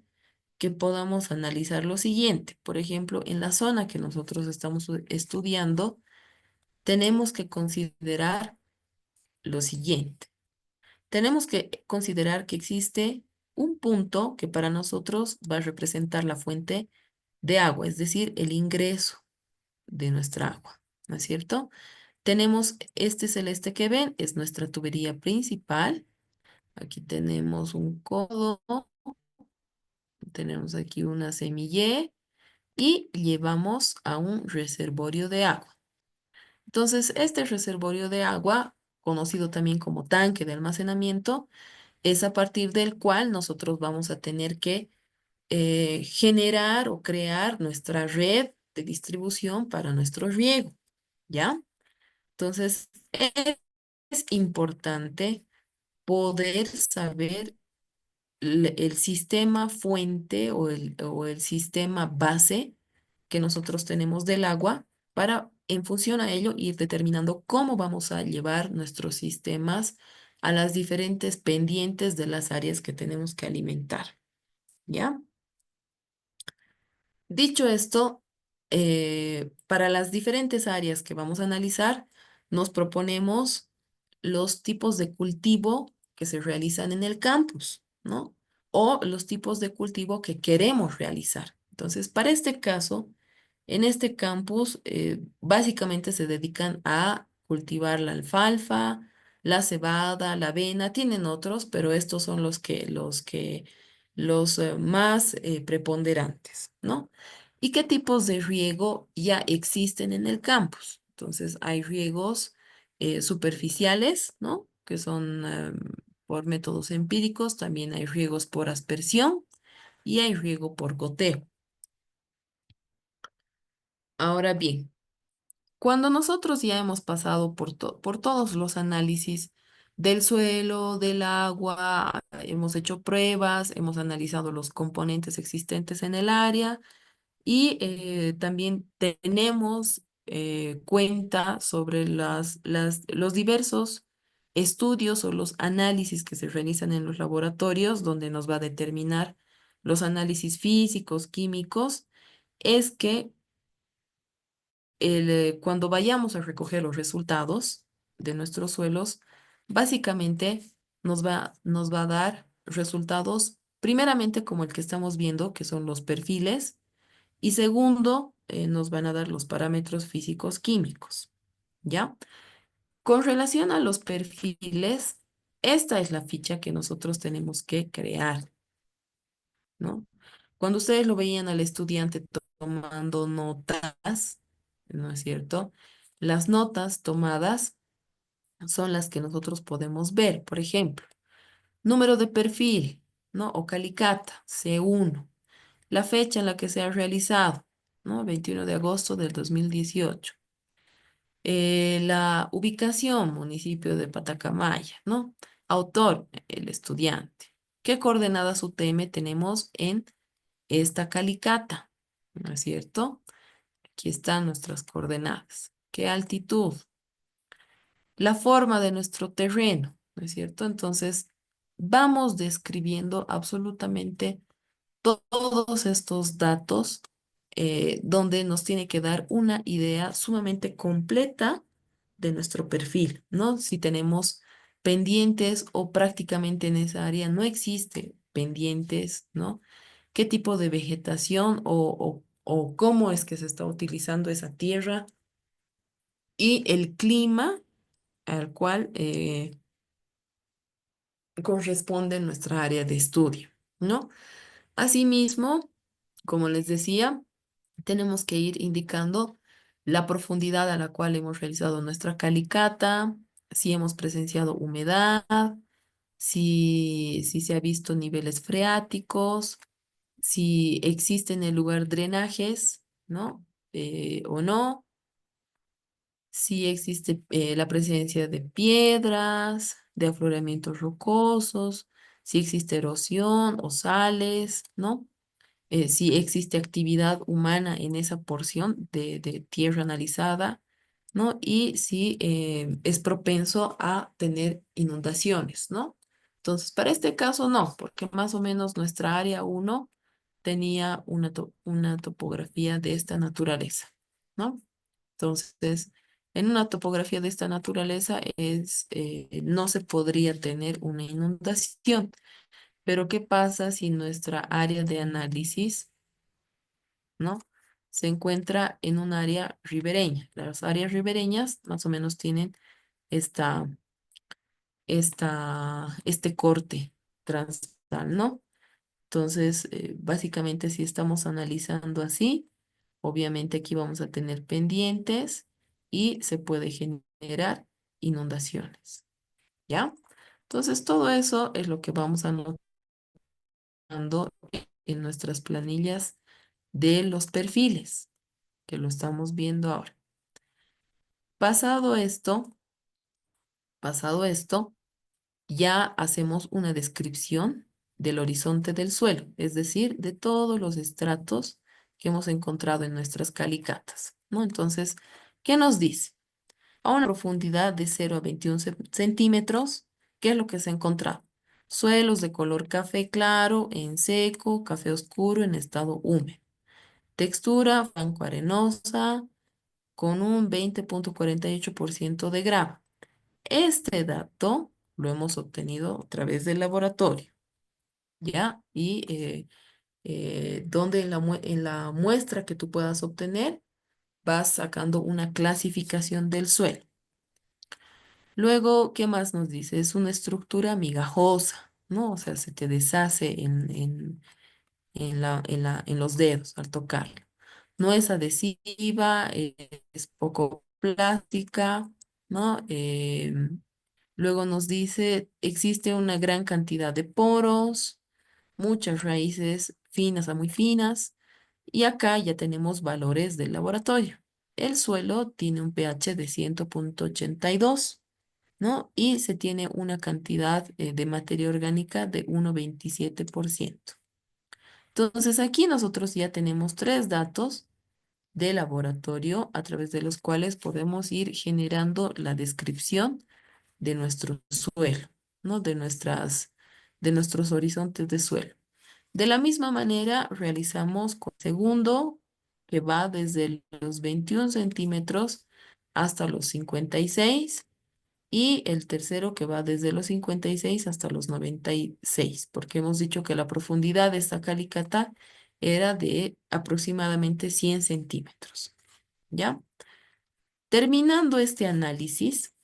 que podamos analizar lo siguiente. Por ejemplo, en la zona que nosotros estamos estudiando, tenemos que considerar lo siguiente. Tenemos que considerar que existe un punto que para nosotros va a representar la fuente de agua, es decir, el ingreso de nuestra agua, ¿no es cierto? Tenemos este celeste que ven, es nuestra tubería principal. Aquí tenemos un codo, tenemos aquí una semilla y llevamos a un reservorio de agua. Entonces, este reservorio de agua, conocido también como tanque de almacenamiento, es a partir del cual nosotros vamos a tener que generar o crear nuestra red de distribución para nuestro riego, ¿ya? Entonces, es importante poder saber el sistema fuente o el sistema base que nosotros tenemos del agua para, en función a ello, ir determinando cómo vamos a llevar nuestros sistemas a las diferentes pendientes de las áreas que tenemos que alimentar, ¿ya? Dicho esto, para las diferentes áreas que vamos a analizar, nos proponemos los tipos de cultivo que se realizan en el campus, ¿no? O los tipos de cultivo que queremos realizar. Entonces, para este caso, en este campus, básicamente se dedican a cultivar la alfalfa, la cebada, la avena, tienen otros, pero estos son los más preponderantes, ¿no? ¿Y qué tipos de riego ya existen en el campus? Entonces, hay riegos superficiales, ¿no? Que son por métodos empíricos, también hay riegos por aspersión y hay riego por goteo. Ahora bien, cuando nosotros ya hemos pasado por todos los análisis del suelo, del agua, hemos hecho pruebas, hemos analizado los componentes existentes en el área y también tenemos cuenta sobre los diversos estudios o los análisis que se realizan en los laboratorios, donde nos va a determinar los análisis físicos, químicos, es que cuando vayamos a recoger los resultados de nuestros suelos, básicamente nos va a dar resultados Primeramente, como el que estamos viendo, que son los perfiles, y segundo, nos van a dar los parámetros físicos químicos, ¿ya? Con relación a los perfiles, esta es la ficha que nosotros tenemos que crear, ¿no? Cuando ustedes lo veían al estudiante tomando notas, ¿no es cierto? Las notas tomadas son las que nosotros podemos ver. Por ejemplo, número de perfil, ¿no? O calicata, C1. La fecha en la que se ha realizado, ¿no? 21 de agosto del 2018. La ubicación, municipio de Patacamaya, ¿no? Autor, el estudiante. ¿Qué coordenadas UTM tenemos en esta calicata? ¿No es cierto? Aquí están nuestras coordenadas. ¿Qué altitud? La forma de nuestro terreno, ¿no es cierto? Entonces, vamos describiendo absolutamente todos estos datos donde nos tiene que dar una idea sumamente completa de nuestro perfil, ¿no? Si tenemos pendientes o prácticamente en esa área no existe pendientes, ¿no? ¿Qué tipo de vegetación o cómo es que se está utilizando esa tierra y el clima al cual corresponde nuestra área de estudio, ¿no? Asimismo, como les decía, tenemos que ir indicando la profundidad a la cual hemos realizado nuestra calicata, si hemos presenciado humedad, si se ha visto niveles freáticos, si existen en el lugar drenajes, ¿no? O no, si existe la presencia de piedras, de afloramientos rocosos, si existe erosión o sales, ¿no? Si existe actividad humana en esa porción de tierra analizada, ¿no? Y si es propenso a tener inundaciones, ¿no? Entonces, para este caso no, porque más o menos nuestra área uno tenía una topografía de esta naturaleza, ¿no? Entonces, en una topografía de esta naturaleza no se podría tener una inundación. Pero ¿qué pasa si nuestra área de análisis, ¿no? Se encuentra en un área ribereña? Las áreas ribereñas más o menos tienen esta, este corte transversal, ¿no? Entonces, básicamente si estamos analizando así, obviamente aquí vamos a tener pendientes y se puede generar inundaciones, ¿ya? Entonces, todo eso es lo que vamos anotando en nuestras planillas de los perfiles, que lo estamos viendo ahora. Pasado esto, pasado esto, ya hacemos una descripción del horizonte del suelo, es decir, de todos los estratos que hemos encontrado en nuestras calicatas, ¿no? Entonces, ¿qué nos dice? A una profundidad de 0 a 21 centímetros, ¿qué es lo que se ha encontrado? Suelos de color café claro en seco, café oscuro en estado húmedo. Textura franco-arenosa con un 20,48% de grava. Este dato lo hemos obtenido a través del laboratorio, ¿ya? Y donde en la muestra que tú puedas obtener, vas sacando una clasificación del suelo. Luego, ¿qué más nos dice? Es una estructura migajosa, ¿no? O sea, se te deshace en los dedos al tocarlo. No es adhesiva, es poco plástica, ¿no? Luego nos dice, existe una gran cantidad de poros, muchas raíces finas a muy finas, y acá ya tenemos valores del laboratorio. El suelo tiene un pH de 100,82, ¿no? Y se tiene una cantidad de materia orgánica de 1,27%. Entonces aquí nosotros ya tenemos tres datos de laboratorio a través de los cuales podemos ir generando la descripción de nuestro suelo, ¿no? De nuestros horizontes de suelo. De la misma manera, realizamos con el segundo, que va desde los 21 centímetros hasta los 56, y el tercero que va desde los 56 hasta los 96, porque hemos dicho que la profundidad de esta calicata era de aproximadamente 100 centímetros, ¿ya? Terminando este análisis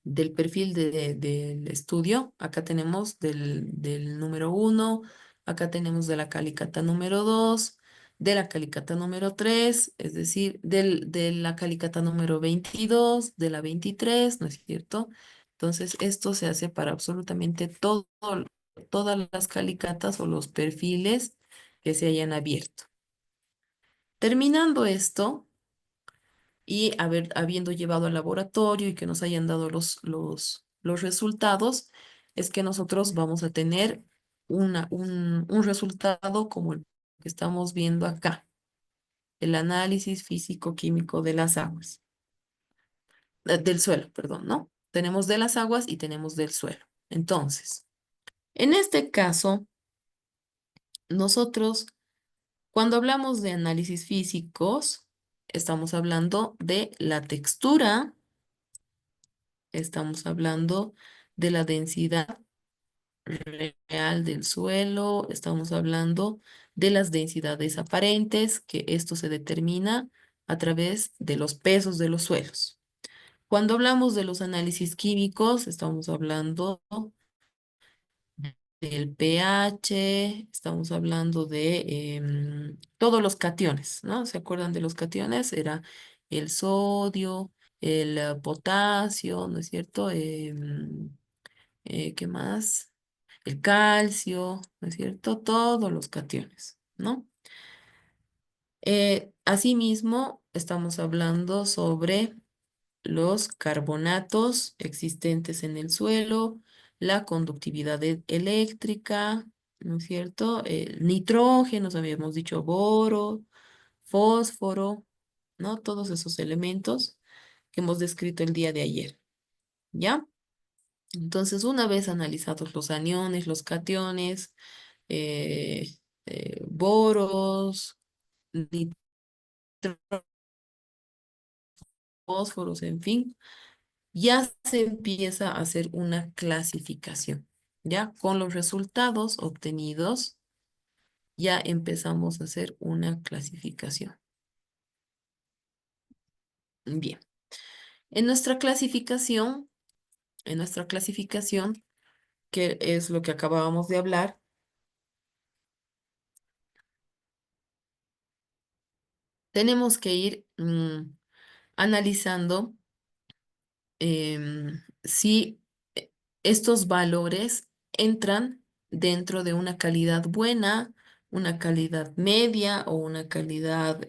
del perfil del estudio, acá tenemos del número uno, acá tenemos de la calicata número 2, de la calicata número 3, es decir, de la calicata número 22, de la 23, ¿no es cierto? Entonces, esto se hace para absolutamente todas las calicatas o los perfiles que se hayan abierto. Terminando esto, y habiendo llevado al laboratorio y que nos hayan dado los resultados, es que nosotros vamos a tener un resultado como el que estamos viendo acá, el análisis físico-químico de las aguas, del suelo, perdón, ¿no? Tenemos de las aguas y tenemos del suelo. Entonces, en este caso, nosotros, cuando hablamos de análisis físicos, estamos hablando de la textura. Estamos hablando de la densidad real del suelo, estamos hablando de las densidades aparentes, que esto se determina a través de los pesos de los suelos. Cuando hablamos de los análisis químicos, estamos hablando del pH, estamos hablando de todos los cationes, ¿no? ¿Se acuerdan de los cationes? Era el sodio, el potasio, ¿no es cierto? ¿Qué más? El calcio, ¿no es cierto? Todos los cationes, ¿no? Asimismo, estamos hablando sobre los carbonatos existentes en el suelo, la conductividad eléctrica, ¿no es cierto? El nitrógeno, habíamos dicho boro, fósforo, ¿no? Todos esos elementos que hemos descrito el día de ayer, ¿ya? Entonces, una vez analizados los aniones, los cationes, eh, boros, fósforos, en fin, ya se empieza a hacer una clasificación. Ya con los resultados obtenidos, ya empezamos a hacer una clasificación. Bien, en nuestra clasificación, en nuestra clasificación, que es lo que acabábamos de hablar, tenemos que ir analizando si estos valores entran dentro de una calidad buena, una calidad media o una calidad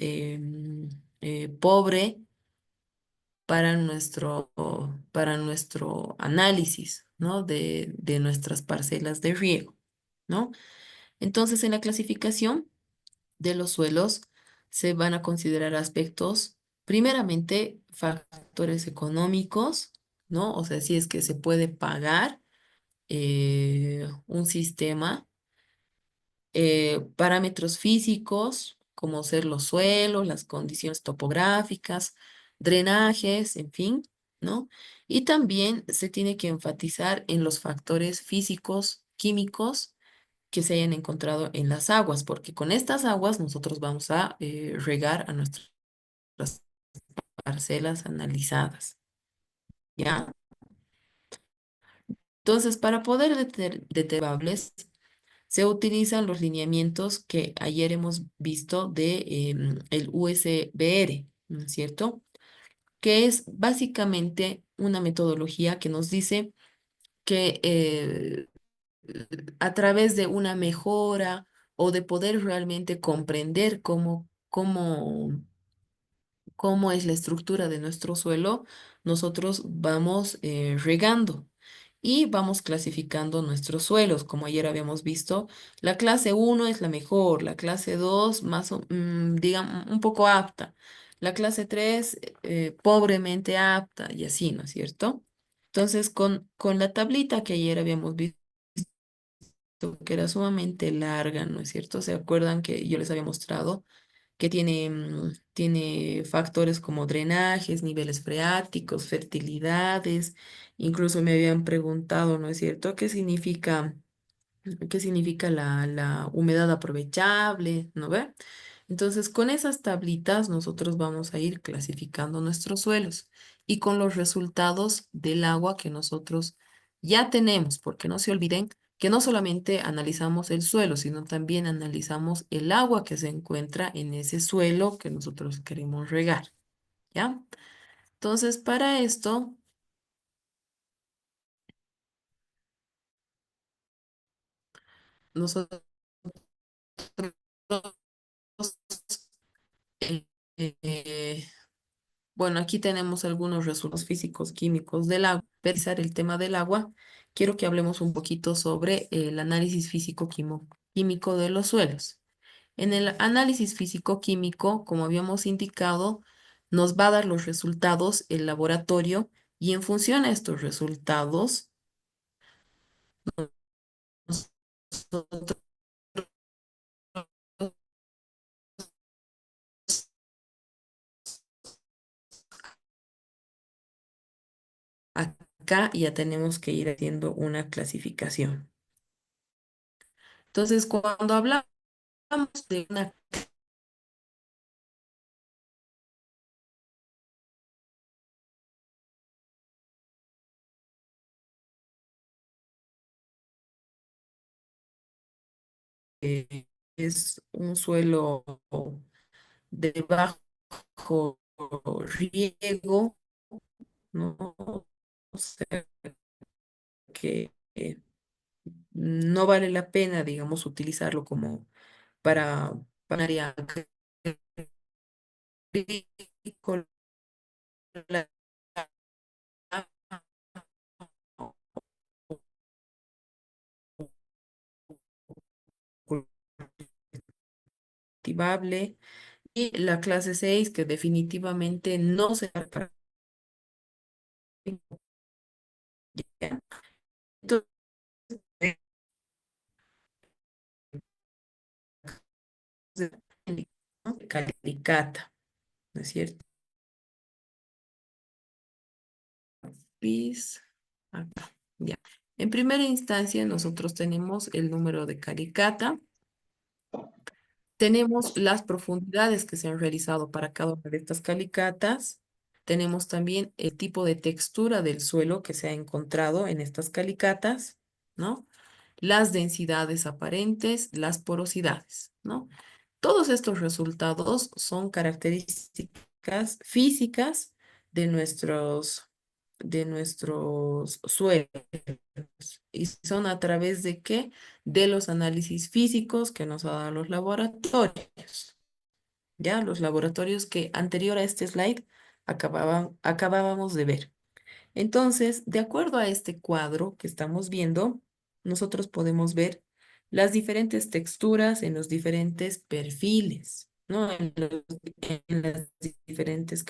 pobre para nuestro análisis, ¿no? De nuestras parcelas de riego, ¿no? Entonces, en la clasificación de los suelos se van a considerar aspectos, primeramente, factores económicos, ¿no? O sea, si es que se puede pagar un sistema, parámetros físicos, como ser los suelos, las condiciones topográficas, drenajes, en fin, ¿no? Y también se tiene que enfatizar en los factores físicos, químicos, que se hayan encontrado en las aguas, porque con estas aguas nosotros vamos a regar a nuestras parcelas analizadas, ¿ya? Entonces, para poder determinables, se utilizan los lineamientos que ayer hemos visto de el USBR, ¿no es cierto? Que es básicamente una metodología que nos dice que a través de una mejora o de poder realmente comprender cómo es la estructura de nuestro suelo, nosotros vamos regando y vamos clasificando nuestros suelos. Como ayer habíamos visto, la clase uno es la mejor, la clase 2 digamos, un poco apta, la clase 3 pobremente apta y así, ¿no es cierto? Entonces, con la tablita que ayer habíamos visto, que era sumamente larga, ¿no es cierto? ¿Se acuerdan que yo les había mostrado? que tiene, tiene factores como drenajes, niveles freáticos, fertilidades. Incluso me habían preguntado, ¿no es cierto? ¿Qué significa la humedad aprovechable? ¿No ve? Entonces, con esas tablitas nosotros vamos a ir clasificando nuestros suelos y con los resultados del agua que nosotros ya tenemos, porque no se olviden que no solamente analizamos el suelo, sino también analizamos el agua que se encuentra en ese suelo que nosotros queremos regar, ¿ya? Entonces, para esto, nosotros eh, eh, bueno, aquí tenemos algunos resultados físicos, químicos del agua. Para analizar el tema del agua, quiero que hablemos un poquito sobre el análisis físico-químico de los suelos. En el análisis físico-químico, como habíamos indicado, nos va a dar los resultados el laboratorio y en función a estos resultados, nosotros acá ya tenemos que ir haciendo una clasificación. Entonces, cuando hablamos de una es un suelo de bajo riego, ¿no? O sea que no vale la pena, digamos, utilizarlo como para área agrícola, cultivable, y la clase 6 que definitivamente no se da para. Entonces, calicata, ¿no es cierto? Pis, acá, ya. En primera instancia, nosotros tenemos el número de calicata, tenemos las profundidades que se han realizado para cada una de estas calicatas, tenemos también el tipo de textura del suelo que se ha encontrado en estas calicatas, ¿no? Las densidades aparentes, las porosidades, ¿no? Todos estos resultados son características físicas de nuestros suelos. ¿Y son a través de qué? De los análisis físicos que nos dan los laboratorios. ¿Ya? Los laboratorios que anterior a este slide acabábamos de ver. Entonces, de acuerdo a este cuadro que estamos viendo, nosotros podemos ver las diferentes texturas en los diferentes perfiles, ¿no? En las diferentes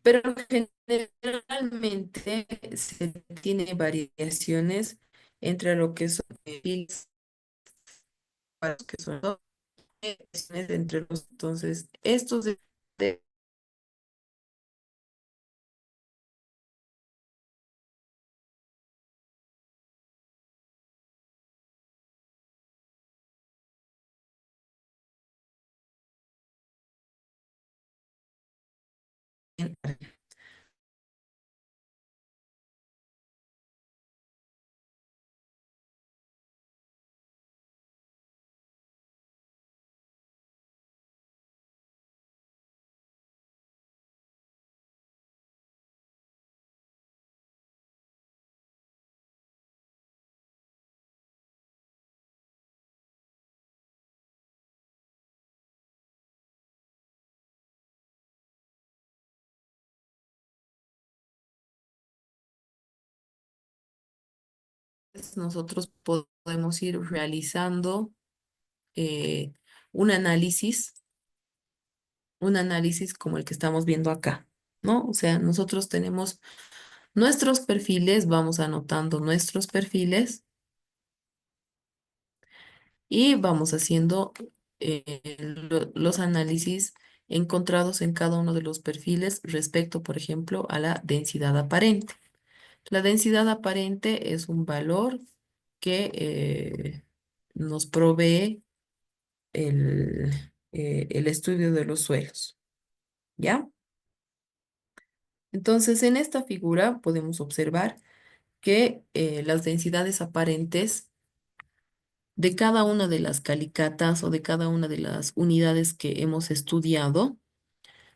pero generalmente se tiene variaciones entre lo que son perfiles, que son variaciones entre los, entonces, estos de nosotros podemos ir realizando eh, un análisis, un análisis como el que estamos viendo acá. ¿no? O sea, nosotros tenemos nuestros perfiles, vamos anotando nuestros perfiles y vamos haciendo los análisis encontrados en cada uno de los perfiles respecto, por ejemplo, a la densidad aparente. La densidad aparente es un valor que nos provee el, el estudio de los suelos, ¿ya? Entonces, en esta figura podemos observar que las densidades aparentes de cada una de las calicatas o de cada una de las unidades que hemos estudiado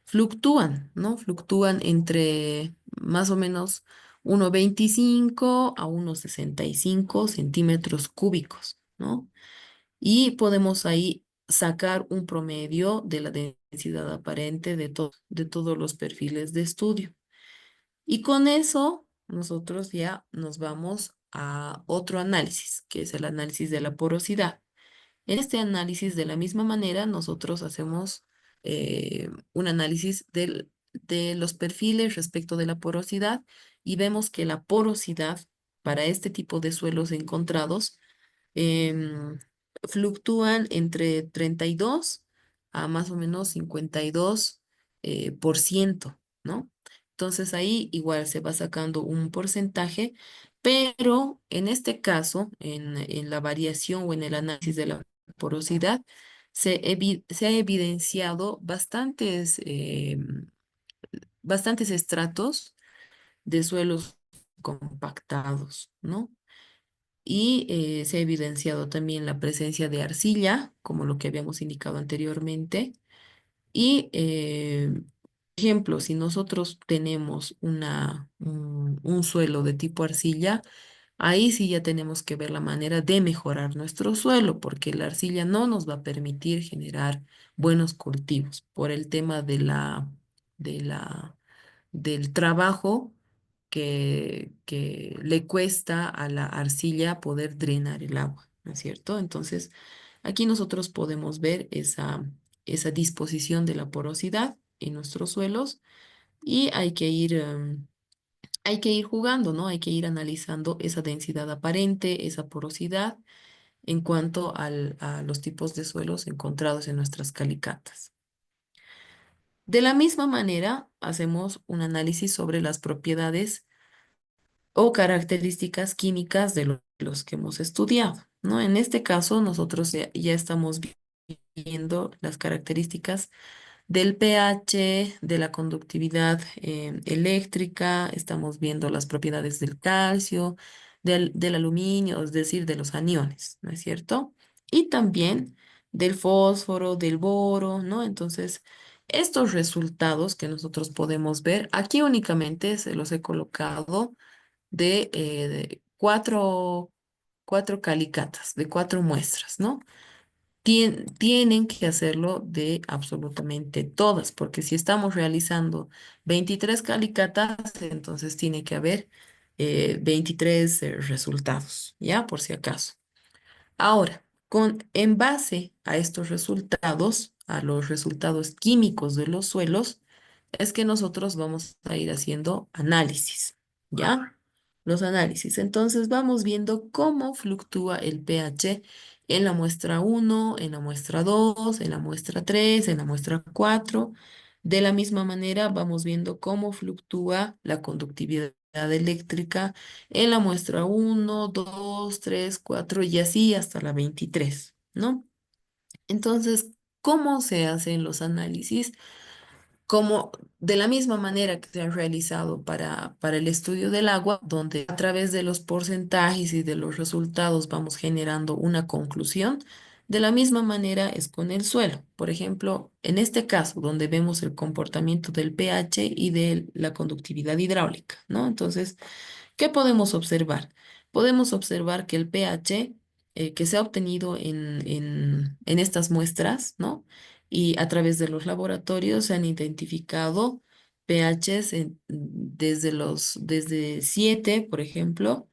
fluctúan, ¿no? Fluctúan entre más o menos 1,25 a 1,65 centímetros cúbicos, ¿no? Y podemos ahí sacar un promedio de la densidad aparente de todos los perfiles de estudio. Y con eso nosotros ya nos vamos a otro análisis, que es el análisis de la porosidad. En este análisis, de la misma manera, nosotros hacemos un análisis de los perfiles respecto de la porosidad y vemos que la porosidad para este tipo de suelos encontrados em, fluctúan entre 32 a más o menos 52 por ciento, ¿no? Entonces ahí igual se va sacando un porcentaje, pero en este caso, en la variación o en el análisis de la porosidad, se ha evidenciado bastantes estratos de suelos compactados, ¿no? Y se ha evidenciado también la presencia de arcilla, como lo que habíamos indicado anteriormente. Y, por ejemplo, si nosotros tenemos un suelo de tipo arcilla, ahí sí ya tenemos que ver la manera de mejorar nuestro suelo, porque la arcilla no nos va a permitir generar buenos cultivos por el tema de la, del trabajo que le cuesta a la arcilla poder drenar el agua, ¿no es cierto? Entonces, aquí nosotros podemos ver esa disposición de la porosidad en nuestros suelos y hay que ir jugando, ¿no? Hay que ir analizando esa densidad aparente, esa porosidad en cuanto a los tipos de suelos encontrados en nuestras calicatas. De la misma manera, hacemos un análisis sobre las propiedades o características químicas de los que hemos estudiado, ¿no? En este caso, nosotros ya estamos viendo las características del pH, de la conductividad eléctrica, estamos viendo las propiedades del calcio, del aluminio, es decir, de los aniones, ¿no es cierto? Y también del fósforo, del boro, ¿no? Entonces, estos resultados que nosotros podemos ver, aquí únicamente se los he colocado de cuatro calicatas, de cuatro muestras, ¿no? Tienen que hacerlo de absolutamente todas, porque si estamos realizando 23 calicatas, entonces tiene que haber 23 resultados, ¿ya? Por si acaso. Ahora, en base a estos resultados, a los resultados químicos de los suelos, es que nosotros vamos a ir haciendo análisis, ¿ya? Los análisis. Entonces vamos viendo cómo fluctúa el pH en la muestra 1, en la muestra 2, en la muestra 3, en la muestra 4. De la misma manera vamos viendo cómo fluctúa la conductividad eléctrica en la muestra 1, 2, 3, 4 y así hasta la 23, ¿no? Entonces, ¿cómo se hacen los análisis? Como de la misma manera que se han realizado para el estudio del agua, donde a través de los porcentajes y de los resultados vamos generando una conclusión, de la misma manera es con el suelo. Por ejemplo, en este caso, donde vemos el comportamiento del pH y de la conductividad hidráulica, ¿no? Entonces, ¿qué podemos observar? Podemos observar que el pH que se ha obtenido en estas muestras, ¿no? Y a través de los laboratorios se han identificado pHs desde 7, por ejemplo,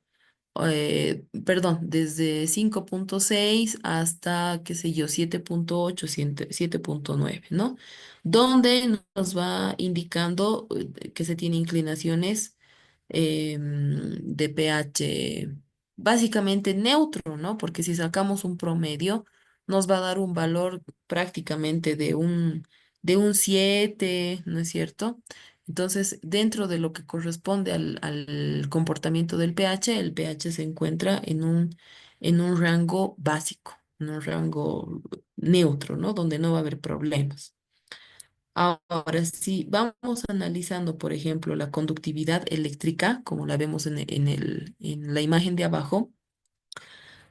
perdón, desde 5,6 hasta, qué sé yo, 7,8, 7,9, ¿no? Donde nos va indicando que se tiene inclinaciones de pH básicamente neutro, ¿no? Porque si sacamos un promedio, nos va a dar un valor prácticamente de un 7, ¿no es cierto? Entonces, dentro de lo que corresponde al comportamiento del pH, el pH se encuentra en un rango básico, en un rango neutro, ¿no? Donde no va a haber problemas. Ahora, si vamos analizando, por ejemplo, la conductividad eléctrica, como la vemos en la imagen de abajo,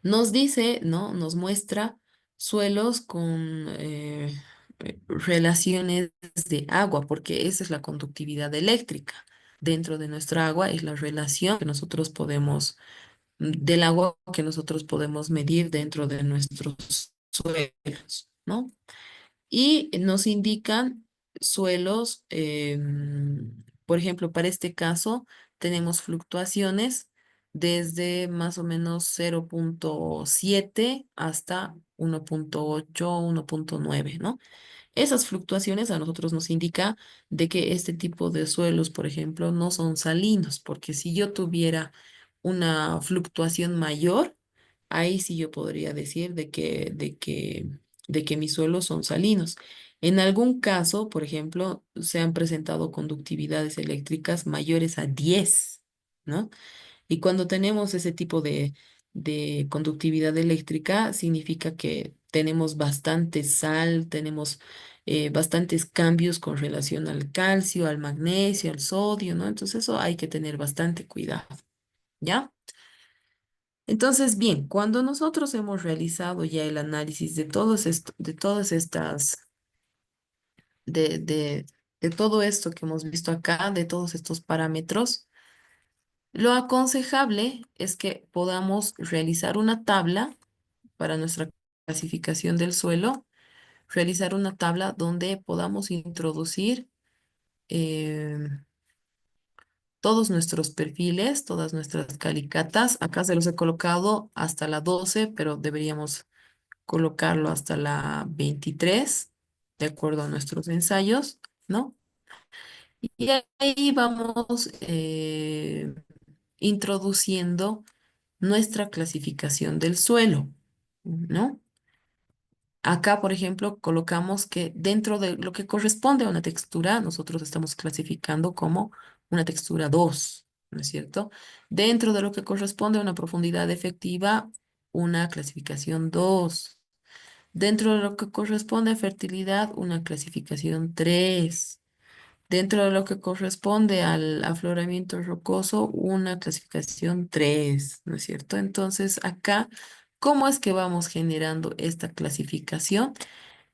nos dice, ¿no? Nos muestra suelos con relaciones de agua, porque esa es la conductividad eléctrica. Dentro de nuestra agua es la relación que nosotros podemos, del agua que nosotros podemos medir dentro de nuestros suelos, ¿no? Y nos indican suelos, por ejemplo, para este caso tenemos fluctuaciones desde más o menos 0,7 hasta 1,8, 1,9, ¿no? Esas fluctuaciones a nosotros nos indica de que este tipo de suelos, por ejemplo, no son salinos, porque si yo tuviera una fluctuación mayor, ahí sí yo podría decir de que mis suelos son salinos. En algún caso, por ejemplo, se han presentado conductividades eléctricas mayores a 10, ¿no? Y cuando tenemos ese tipo de conductividad eléctrica, significa que tenemos bastante sal, tenemos bastantes cambios con relación al calcio, al magnesio, al sodio, ¿no? Entonces eso hay que tener bastante cuidado, ¿ya? Entonces, bien, cuando nosotros hemos realizado ya el análisis de todas estas, de, de, de todo esto que hemos visto acá, de todos estos parámetros, lo aconsejable es que podamos realizar una tabla para nuestra clasificación del suelo, realizar una tabla donde podamos introducir eh, todos nuestros perfiles, todas nuestras calicatas. Acá se los he colocado hasta la 12, pero deberíamos colocarlo hasta la 23, de acuerdo a nuestros ensayos, ¿no? Y ahí vamos introduciendo nuestra clasificación del suelo, ¿no? Acá, por ejemplo, colocamos que dentro de lo que corresponde a una textura, nosotros estamos clasificando como una textura 2, ¿no es cierto? Dentro de lo que corresponde a una profundidad efectiva, una clasificación 2. Dentro de lo que corresponde a fertilidad, una clasificación 3. Dentro de lo que corresponde al afloramiento rocoso, una clasificación 3, ¿no es cierto? Entonces, acá, ¿cómo es que vamos generando esta clasificación?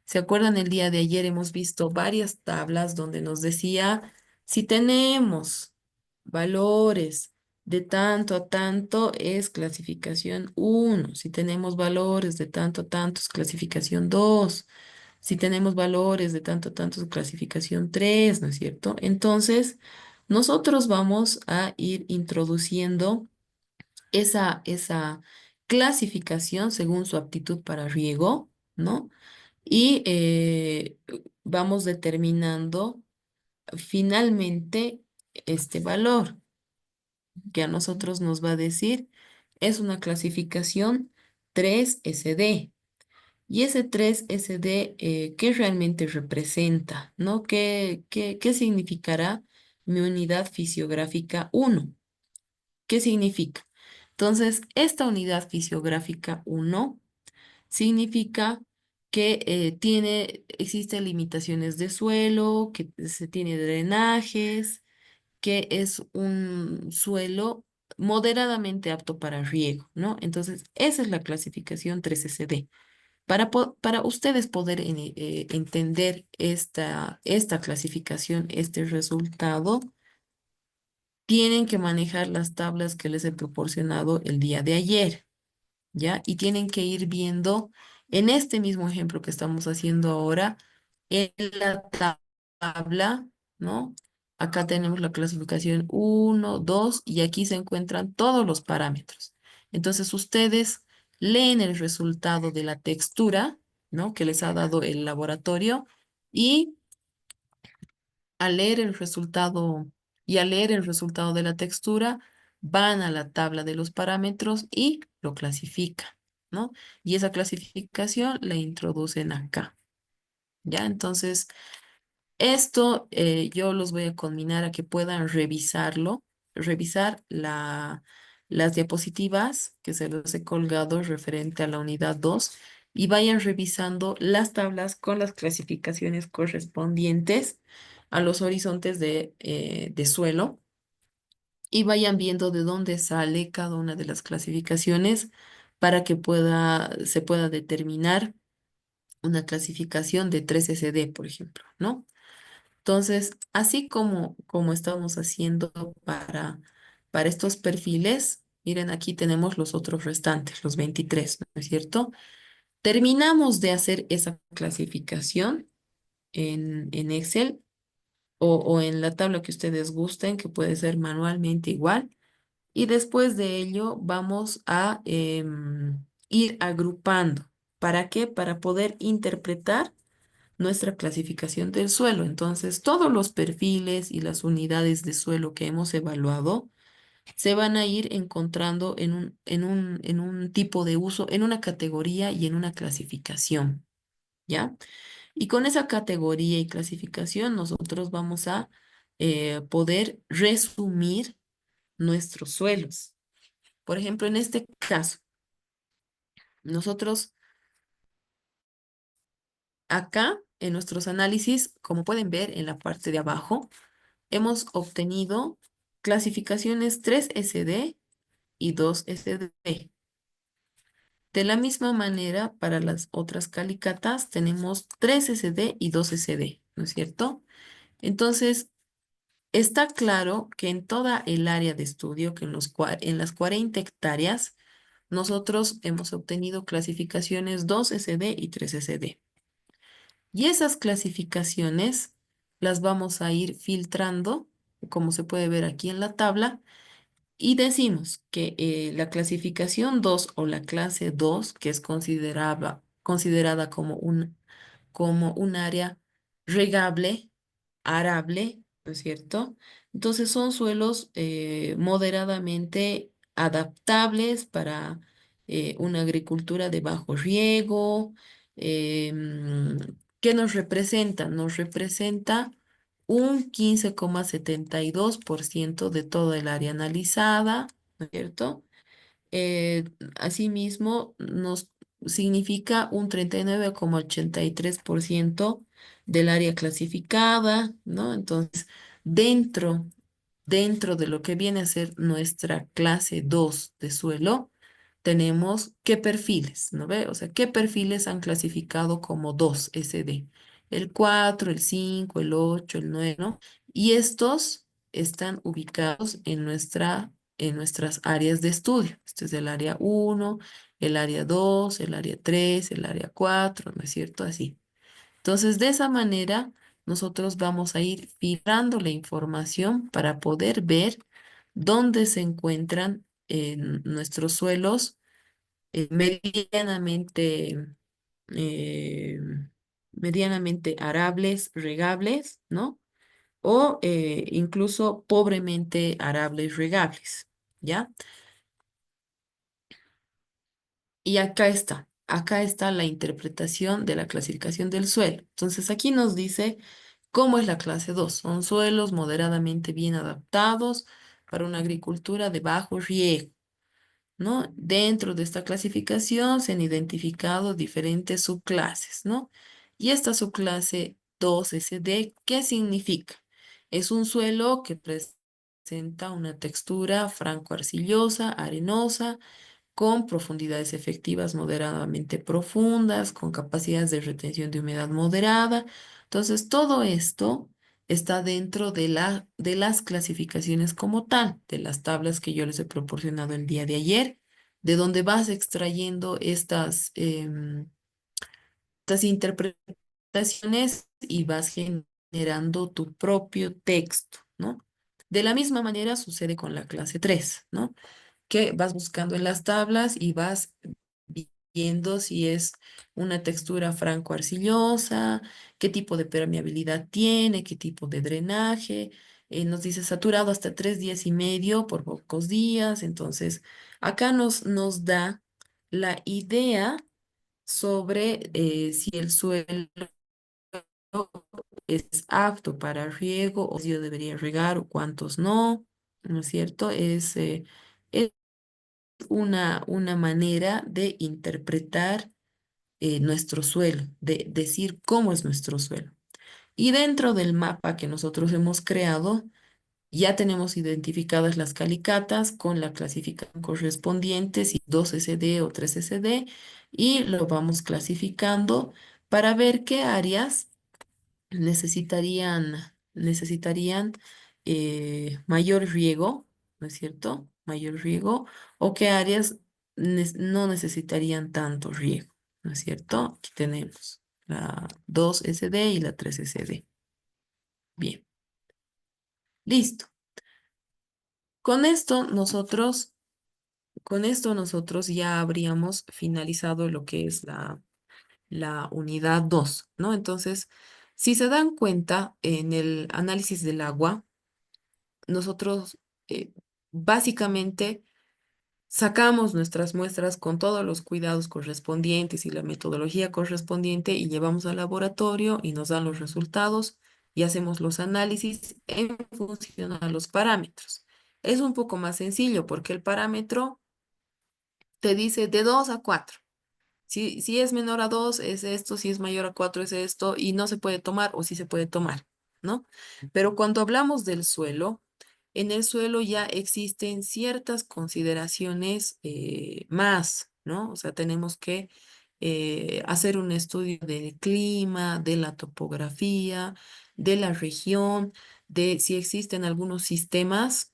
¿Se acuerdan? El día de ayer hemos visto varias tablas donde nos decía si tenemos valores de tanto a tanto es clasificación 1, si tenemos valores de tanto a tanto es clasificación 2, si tenemos valores de tanto a tanto es clasificación 3, ¿no es cierto? Entonces, nosotros vamos a ir introduciendo esa clasificación según su aptitud para riego, ¿no? Y vamos determinando finalmente este valor que a nosotros nos va a decir es una clasificación 3SD. Y ese 3SD, ¿qué realmente representa? ¿No? ¿Qué significará mi unidad fisiográfica 1? ¿Qué significa? Entonces, esta unidad fisiográfica 1 significa que existen limitaciones de suelo, que se tiene drenajes, que es un suelo moderadamente apto para riego, ¿no? Entonces, esa es la clasificación 3SD. Para ustedes poder entender esta clasificación, este resultado, tienen que manejar las tablas que les he proporcionado el día de ayer. ¿Ya? Y tienen que ir viendo en este mismo ejemplo que estamos haciendo ahora, en la tabla, ¿no? Acá tenemos la clasificación 1, 2 y aquí se encuentran todos los parámetros. Entonces ustedes leen el resultado de la textura, ¿no? Que les ha dado el laboratorio y al leer el resultado al leer el resultado de la textura, van a la tabla de los parámetros y lo clasifican, ¿no? Y esa clasificación la introducen acá, ¿ya? Entonces, esto yo los voy a combinar a que puedan revisar las diapositivas que se los he colgado referente a la unidad 2 y vayan revisando las tablas con las clasificaciones correspondientes a los horizontes de suelo y vayan viendo de dónde sale cada una de las clasificaciones para que se pueda determinar una clasificación de 3SD, por ejemplo, ¿no? Entonces, así como estamos haciendo para estos perfiles, miren, aquí tenemos los otros restantes, los 23, ¿no es cierto? Terminamos de hacer esa clasificación en Excel o en la tabla que ustedes gusten, que puede ser manualmente igual. Y después de ello vamos a ir agrupando. ¿Para qué? Para poder interpretar nuestra clasificación del suelo. Entonces, todos los perfiles y las unidades de suelo que hemos evaluado se van a ir encontrando en un tipo de uso, en una categoría y en una clasificación, ¿ya? Y con esa categoría y clasificación nosotros vamos a poder resumir nuestros suelos. Por ejemplo, en este caso, nosotros acá en nuestros análisis, como pueden ver en la parte de abajo, hemos obtenido clasificaciones 3SD y 2SD. De la misma manera, para las otras calicatas tenemos 3SD y 2SD, ¿no es cierto? Entonces, está claro que en toda el área de estudio, que en las 40 hectáreas, nosotros hemos obtenido clasificaciones 2SD y 3SD. Y esas clasificaciones las vamos a ir filtrando, como se puede ver aquí en la tabla, y decimos que la clasificación 2 o la clase 2, que es considerada como un área regable, arable, ¿no es cierto? Entonces son suelos moderadamente adaptables para una agricultura de bajo riego. ¿Qué nos representa? Nos representa un 15,72% de todo el área analizada, ¿no es cierto? Eh, Asimismo, nos significa un 39,83% del área clasificada, ¿no? Entonces, dentro, dentro de lo que viene a ser nuestra clase 2 de suelo, tenemos qué perfiles, ¿no ve? O sea, qué perfiles han clasificado como 2SD. El 4, el 5, el 8, el 9, ¿no? Y estos están ubicados en nuestras áreas de estudio. Este es el área 1, el área 2, el área 3, el área 4, ¿no es cierto? Así. Entonces, de esa manera, nosotros vamos a ir filtrando la información para poder ver dónde se encuentran nuestros suelos eh, medianamente arables, regables, ¿no? O incluso pobremente arables, regables, ¿ya? Y acá está la interpretación de la clasificación del suelo. Entonces aquí nos dice cómo es la clase 2. Son suelos moderadamente bien adaptados para una agricultura de bajo riesgo, ¿no? Dentro de esta clasificación se han identificado diferentes subclases, ¿no? Y esta subclase 2SD, ¿qué significa? Es un suelo que presenta una textura franco-arcillosa, arenosa, con profundidades efectivas moderadamente profundas, con capacidades de retención de humedad moderada. Entonces, todo esto está dentro de las clasificaciones como tal, de las tablas que yo les he proporcionado el día de ayer, de donde vas extrayendo estas interpretaciones y vas generando tu propio texto, ¿no? De la misma manera sucede con la clase 3, ¿no? que vas buscando en las tablas y vas viendo si es una textura franco-arcillosa, qué tipo de permeabilidad tiene, qué tipo de drenaje. Nos dice saturado hasta 3 días y medio por pocos días. Entonces, acá nos da la idea sobre si el suelo es apto para riego o si yo debería regar o cuántos no, ¿no es cierto? Es una manera de interpretar nuestro suelo, de decir cómo es nuestro suelo. Y dentro del mapa que nosotros hemos creado, ya tenemos identificadas las calicatas con la clasificación correspondiente, si 2 SD o 3 SD, y lo vamos clasificando para ver qué áreas necesitarían mayor riego, ¿no es cierto? Mayor riego, o qué áreas no necesitarían tanto riego, ¿no es cierto? Aquí tenemos la 2 SD y la 3 SD. Bien, listo. Con esto nosotros, con esto nosotros ya habríamos finalizado lo que es la unidad 2, ¿no? Entonces, si se dan cuenta, en el análisis del agua, nosotros eh, básicamente sacamos nuestras muestras con todos los cuidados correspondientes y la metodología correspondiente y llevamos al laboratorio y nos dan los resultados y hacemos los análisis en función a los parámetros. Es un poco más sencillo porque el parámetro te dice de 2 a 4. Si es menor a 2 es esto, si es mayor a 4 es esto, y no se puede tomar o sí se puede tomar, ¿no? Pero cuando hablamos del suelo, en el suelo ya existen ciertas consideraciones más, ¿no? O sea, tenemos que hacer un estudio del clima, de la topografía, de la región, de si existen algunos sistemas,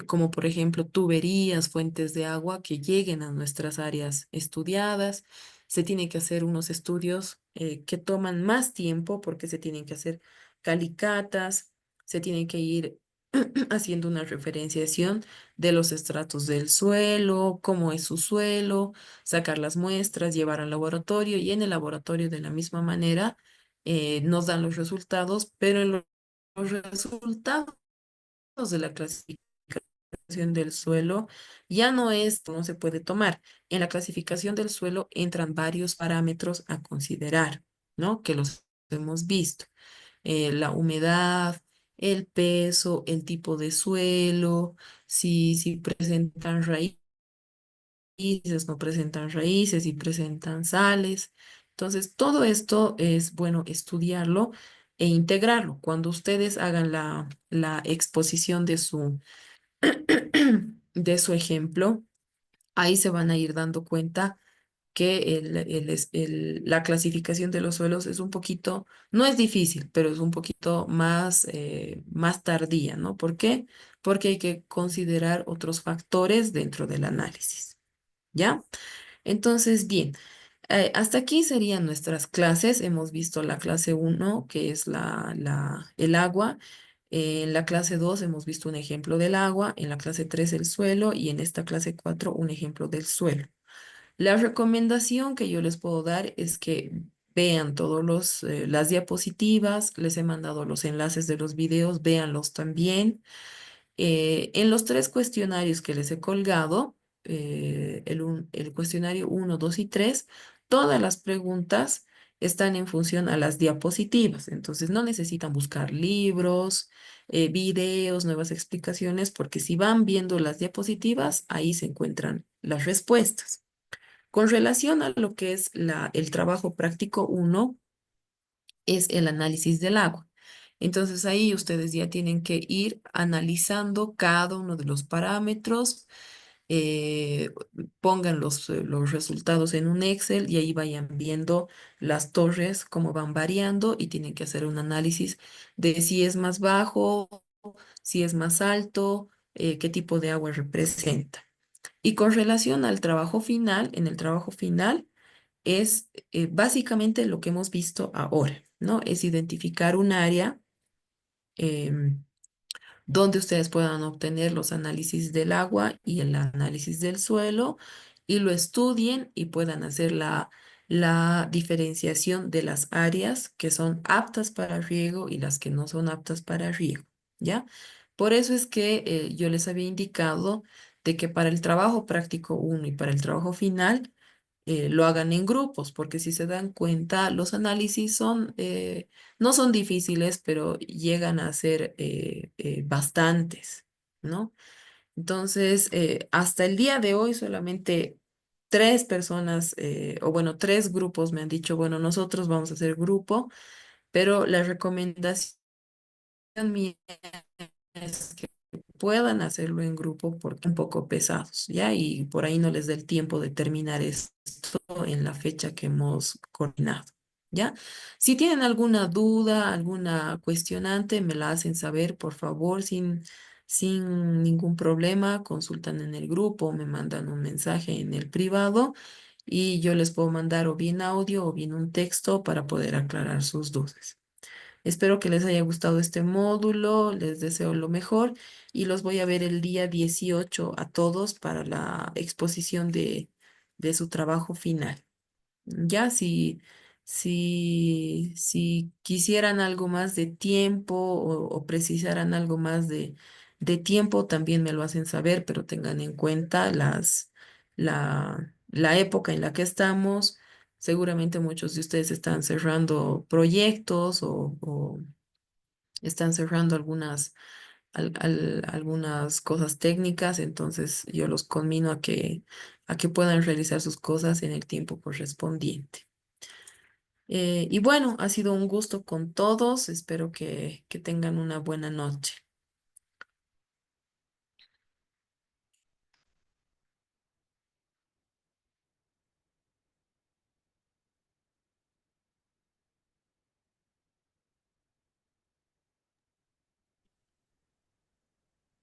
como por ejemplo tuberías, fuentes de agua que lleguen a nuestras áreas estudiadas. Se tienen que hacer unos estudios que toman más tiempo porque se tienen que hacer calicatas, se tienen que ir haciendo una referenciación de los estratos del suelo, cómo es su suelo, sacar las muestras, llevar al laboratorio y en el laboratorio de la misma manera nos dan los resultados, pero en los resultados de la clasificación del suelo ya no es, no se puede tomar. En la clasificación del suelo entran varios parámetros a considerar, ¿no? Que los hemos visto. La humedad, el peso, el tipo de suelo, si presentan raíces, no presentan raíces y presentan sales. Entonces, todo esto es bueno estudiarlo e integrarlo. Cuando ustedes hagan la exposición de su ejemplo, ahí se van a ir dando cuenta que la clasificación de los suelos es un poquito, no es difícil, pero es un poquito más tardía, ¿no? ¿Por qué? Porque hay que considerar otros factores dentro del análisis, ¿ya? Entonces, bien, hasta aquí serían nuestras clases. Hemos visto la clase uno que es el agua. En la clase 2 hemos visto un ejemplo del agua, en la clase 3 el suelo y en esta clase 4 un ejemplo del suelo. La recomendación que yo les puedo dar es que vean las diapositivas, les he mandado los enlaces de los videos, véanlos también. En los 3 cuestionarios que les he colgado, el cuestionario uno, 2 y 3, todas las preguntas están en función a las diapositivas. Entonces no necesitan buscar libros, videos, nuevas explicaciones, porque si van viendo las diapositivas, ahí se encuentran las respuestas. Con relación a lo que es el trabajo práctico uno, es el análisis del agua. Entonces ahí ustedes ya tienen que ir analizando cada uno de los parámetros, eh, pongan los resultados en un Excel y ahí vayan viendo las torres, cómo van variando y tienen que hacer un análisis de si es más bajo, si es más alto, qué tipo de agua representa. Y con relación al trabajo final, en el trabajo final, es básicamente lo que hemos visto ahora, ¿no? Es identificar un área em, donde ustedes puedan obtener los análisis del agua y el análisis del suelo y lo estudien y puedan hacer la diferenciación de las áreas que son aptas para riego y las que no son aptas para riego, ¿ya? Por eso es que yo les había indicado de que para el trabajo práctico uno y para el trabajo final lo hagan en grupos, porque si se dan cuenta, los análisis no son difíciles, pero llegan a ser bastantes, ¿no? Entonces, hasta el día de hoy solamente tres personas, o bueno, tres grupos me han dicho, bueno, nosotros vamos a hacer grupo, pero la recomendación mía es que puedan hacerlo en grupo porque un poco pesados, ¿ya? Y por ahí no les dé el tiempo de terminar esto en la fecha que hemos coordinado, ¿ya? Si tienen alguna duda, alguna cuestionante, me la hacen saber, por favor, sin ningún problema, consultan en el grupo, me mandan un mensaje en el privado y yo les puedo mandar o bien audio o bien un texto para poder aclarar sus dudas. Espero que les haya gustado este módulo, les deseo lo mejor y los voy a ver el día 18 a todos para la exposición de su trabajo final. Ya si quisieran algo más de tiempo o precisaran algo más de tiempo, también me lo hacen saber, pero tengan en cuenta la época en la que estamos. Seguramente muchos de ustedes están cerrando proyectos o están cerrando algunas cosas técnicas, entonces yo los conmino a que puedan realizar sus cosas en el tiempo correspondiente. Y bueno, ha sido un gusto con todos, espero que tengan una buena noche.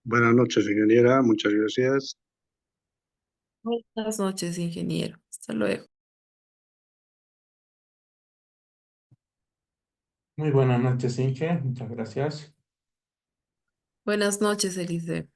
Buenas noches, ingeniera. Muchas gracias. Buenas noches, ingeniero. Hasta luego. Muy buenas noches, Inge. Muchas gracias. Buenas noches, Elise.